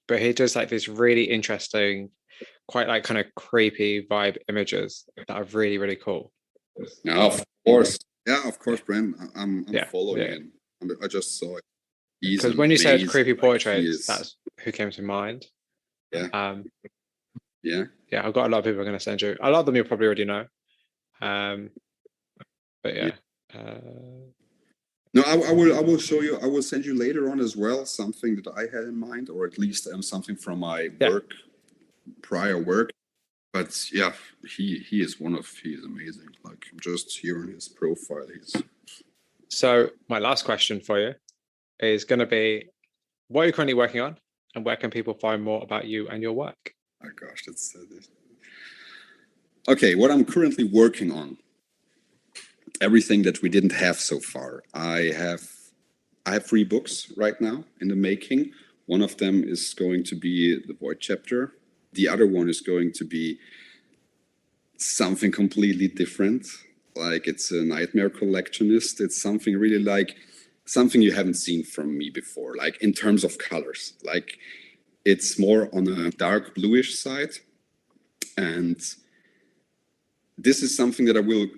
but he does like this really interesting, quite like kind of creepy vibe images that are really, really cool. Yeah, of course. Yeah, of course, Brandon. I'm following him. I just saw it. Because when you said creepy portraits, that's who came to mind. Yeah. Yeah, I've got a lot of people I'm going to send you. A lot of them you'll probably already know. But yeah. No, I will show you. I will send you later on as well something that I had in mind, or at least something from my prior work. But yeah, he is amazing. Like, just hearing his profile, So my last question for you is going to be, what are you currently working on, and where can people find more about you and your work? Oh gosh, that's okay. What I'm currently working on, everything that we didn't have so far. I have 3 books right now in the making. One of them is going to be the Void chapter. The other one is going to be something completely different. Like, it's a nightmare collectionist. It's something really like something you haven't seen from me before, like in terms of colors. Like, it's more on a dark bluish side. And this is something that will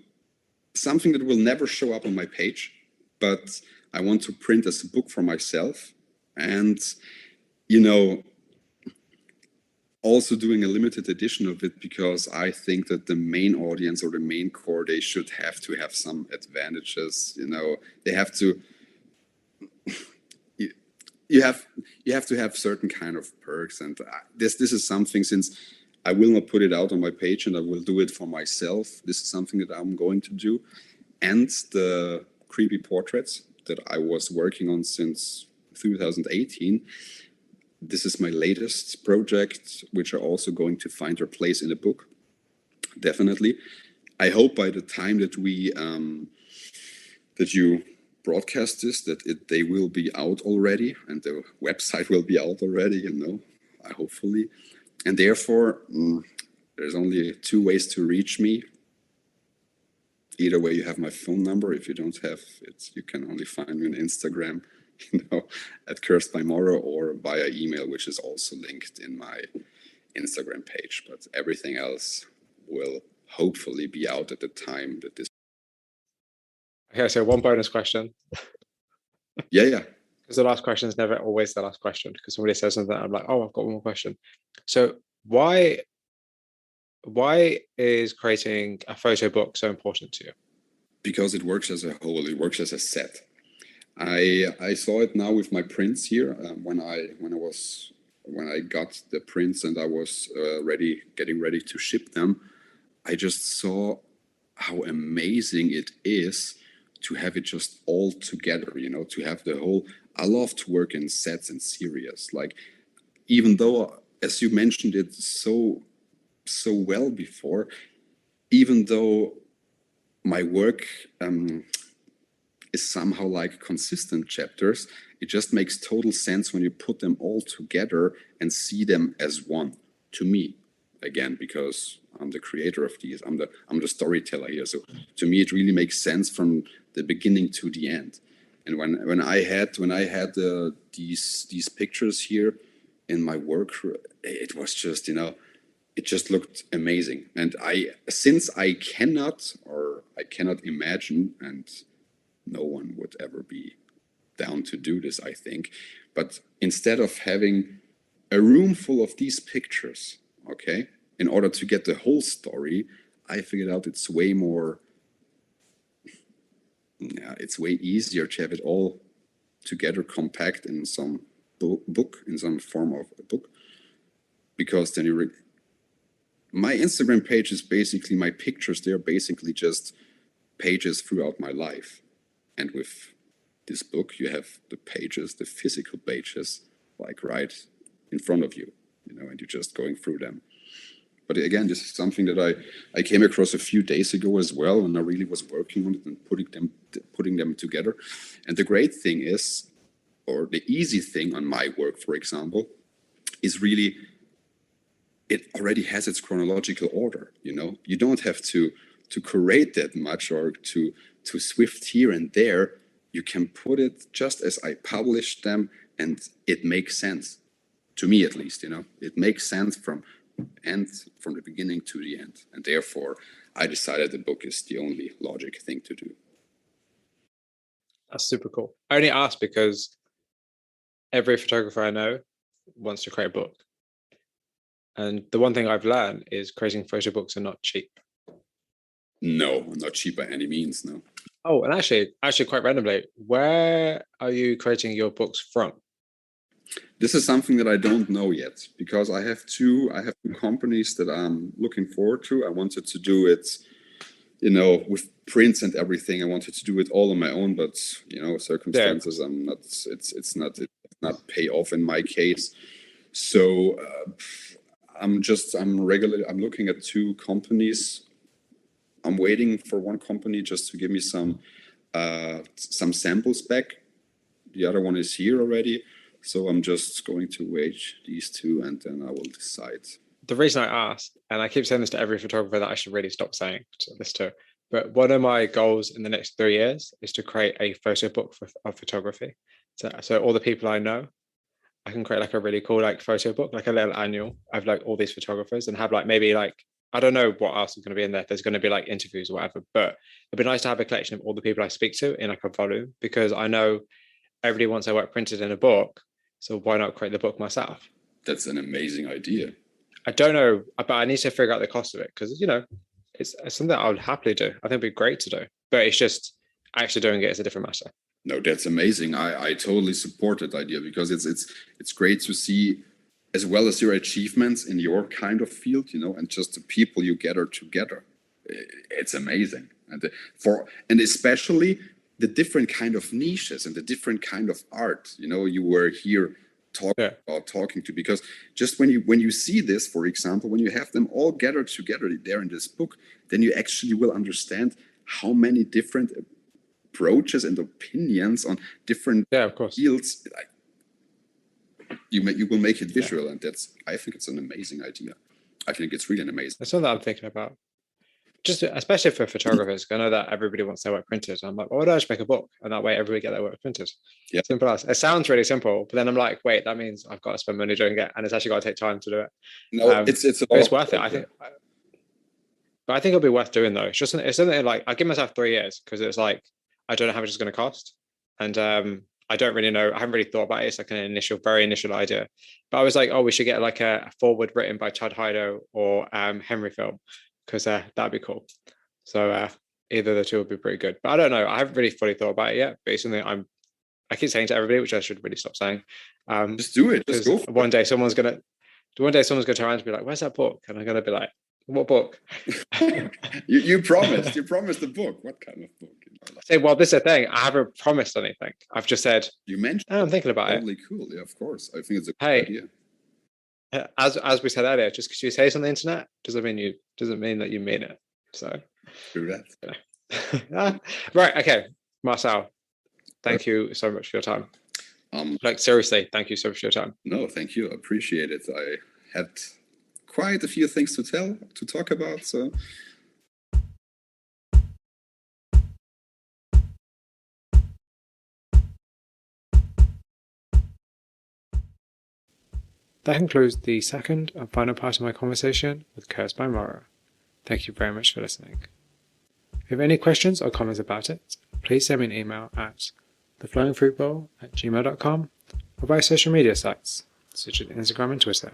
never show up on my page, but I want to print as a book for myself. And, also doing a limited edition of it, because I think that the main audience or the main core, they should have to have some advantages. They have to, you have to have certain kind of perks. And this is something, since I will not put it out on my page and I will do it for myself, this is something that I'm going to do. And the creepy portraits that I was working on since 2018, this is my latest project, which are also going to find their place in a book. Definitely. I hope by the time that we that you broadcast this, that they will be out already, and the website will be out already. Hopefully, and therefore there's only 2 ways to reach me. Either way, you have my phone number. If you don't have it, you can only find me on Instagram, at Cursed by Morrow, or via email, which is also linked in my Instagram page. But everything else will hopefully be out at the time that this. Okay, so one bonus question. Yeah. Because the last question is never always the last question, because somebody says something, I'm like, oh, I've got one more question. So why is creating a photo book so important to you? Because it works as a whole. It works as a set. I saw it now with my prints here. When I got the prints and I was getting ready to ship them, I just saw how amazing it is to have it just all together, to have the whole. I love to work in sets and series. Like, even though, as you mentioned it so well before, even though my work is somehow like consistent chapters, it just makes total sense when you put them all together and see them as one. To me, again, because I'm the creator of these, I'm the storyteller here. So to me, it really makes sense from the beginning to the end. And when I had these pictures here in my work, it was just it just looked amazing. And since I cannot imagine, and no one would ever be down to do this, I think. But instead of having a room full of these pictures, okay, in order to get the whole story, I figured out it's way easier to have it all together, compact in some book, in some form of a book. Because then my Instagram page is basically my pictures. They're basically just pages throughout my life. And with this book, you have the pages, the physical pages, like right in front of you, and you're just going through them. But again, this is something that I came across a few days ago as well, and I really was working on it and putting them together. And the great thing is, or the easy thing on my work, for example, is really, it already has its chronological order. You don't have to curate that much, or to swift here and there. You can put it just as I published them, and it makes sense, to me at least. It makes sense from the beginning to the end, and therefore I decided the book is the only logic thing to do. That's super cool. I only asked because every photographer I know wants to create a book, and the one thing I've learned is creating photo books are not cheap. No, not cheap by any means, no. Oh, and actually quite randomly, where are you creating your books from? This is something that I don't know yet, because I have two companies that I'm looking forward to. I wanted to do it, with prints and everything. I wanted to do it all on my own, but circumstances, yeah. It's not pay off in my case. So I'm looking at two companies. I'm waiting for one company just to give me some samples back. The other one is here already. So I'm just going to wait these two, and then I will decide. The reason I asked, and I keep saying this to every photographer that I should really stop saying this to, but one of my goals in the next 3 years is to create a photo book of photography. So all the people I know, I can create like a really cool like photo book, like a little annual of like all these photographers, and have like maybe like, I don't know what else is going to be in there. There's going to be like interviews or whatever, but it'd be nice to have a collection of all the people I speak to in like a volume, because I know everybody wants their work printed in a book. So why not create the book myself? That's an amazing idea. I don't know, but I need to figure out the cost of it, because, it's something I would happily do. I think it'd be great to do, but it's just actually doing it is a different matter. No, that's amazing. I totally support that idea, because it's great to see, as well as your achievements in your kind of field, and just the people you gather together. It's amazing. And especially the different kind of niches and the different kind of art. You were here talking to, because just when you see this, for example, when you have them all gathered together there in this book, then you actually will understand how many different approaches and opinions on different of course. fields you will make it visual, and I think it's an amazing idea. I think it's really an amazing. That's something I'm thinking about. Just especially for photographers, I know that everybody wants their work printed. I'm like, why don't I just make a book, and that way everybody get their work printed? Yeah, simple as. It sounds really simple, but then I'm like, wait, that means I've got to spend money doing it, and it's actually got to take time to do it. No, it's worth it. I think, but I think it'll be worth doing though. It's something like I give myself 3 years because it's like I don't know how much it's going to cost, and I don't really know. I haven't really thought about it. It's like an very initial idea, but I was like, oh, we should get like a forward written by Todd Hido or Henry Film, because that'd be cool. So either of the two would be pretty good. But I don't know. I haven't really fully thought about it yet. But it's something I keep saying to everybody, which I should really stop saying. Just do it. Just go. One day someone's gonna turn around and be like, "Where's that book?" And I'm gonna be like, "What book?" you promised. You promised the book. What kind of book? Say, well, this is the thing. I haven't promised anything. I've just said. You mentioned. I'm thinking about it. Totally cool. Yeah, of course. I think it's a good idea. As we said earlier, just because you say it's on the internet doesn't mean that you mean it. So true that. Right. Okay, Marcel. Thank you so much for your time. Like seriously, thank you so much for your time. No, thank you. I appreciate it. I had quite a few things to talk about. So. That concludes the second and final part of my conversation with Cursed by Morrow. Thank you very much for listening. If you have any questions or comments about it, please send me an email at theflyingfruitbowl@gmail.com or via social media sites such as Instagram and Twitter.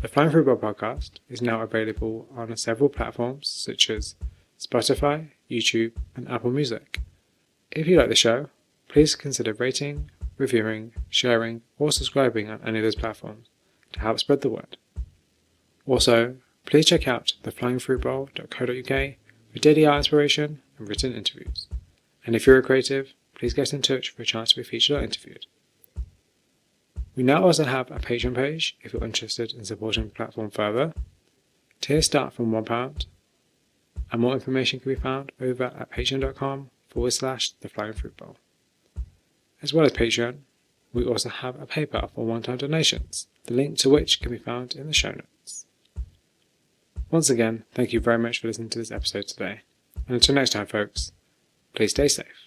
The Flying Fruit Bowl podcast is now available on several platforms such as Spotify, YouTube, and Apple Music. If you like the show, please consider rating, reviewing, sharing, or subscribing on any of those platforms to help spread the word. Also, please check out theflyingfruitbowl.co.uk for daily art inspiration and written interviews. And if you're a creative, please get in touch for a chance to be featured or interviewed. We now also have a Patreon page if you're interested in supporting the platform further. Tiers start from £1, and more information can be found over at patreon.com/theflyingfruitbowl. As well as Patreon, we also have a PayPal for one-time donations, the link to which can be found in the show notes. Once again, thank you very much for listening to this episode today, and until next time folks, please stay safe.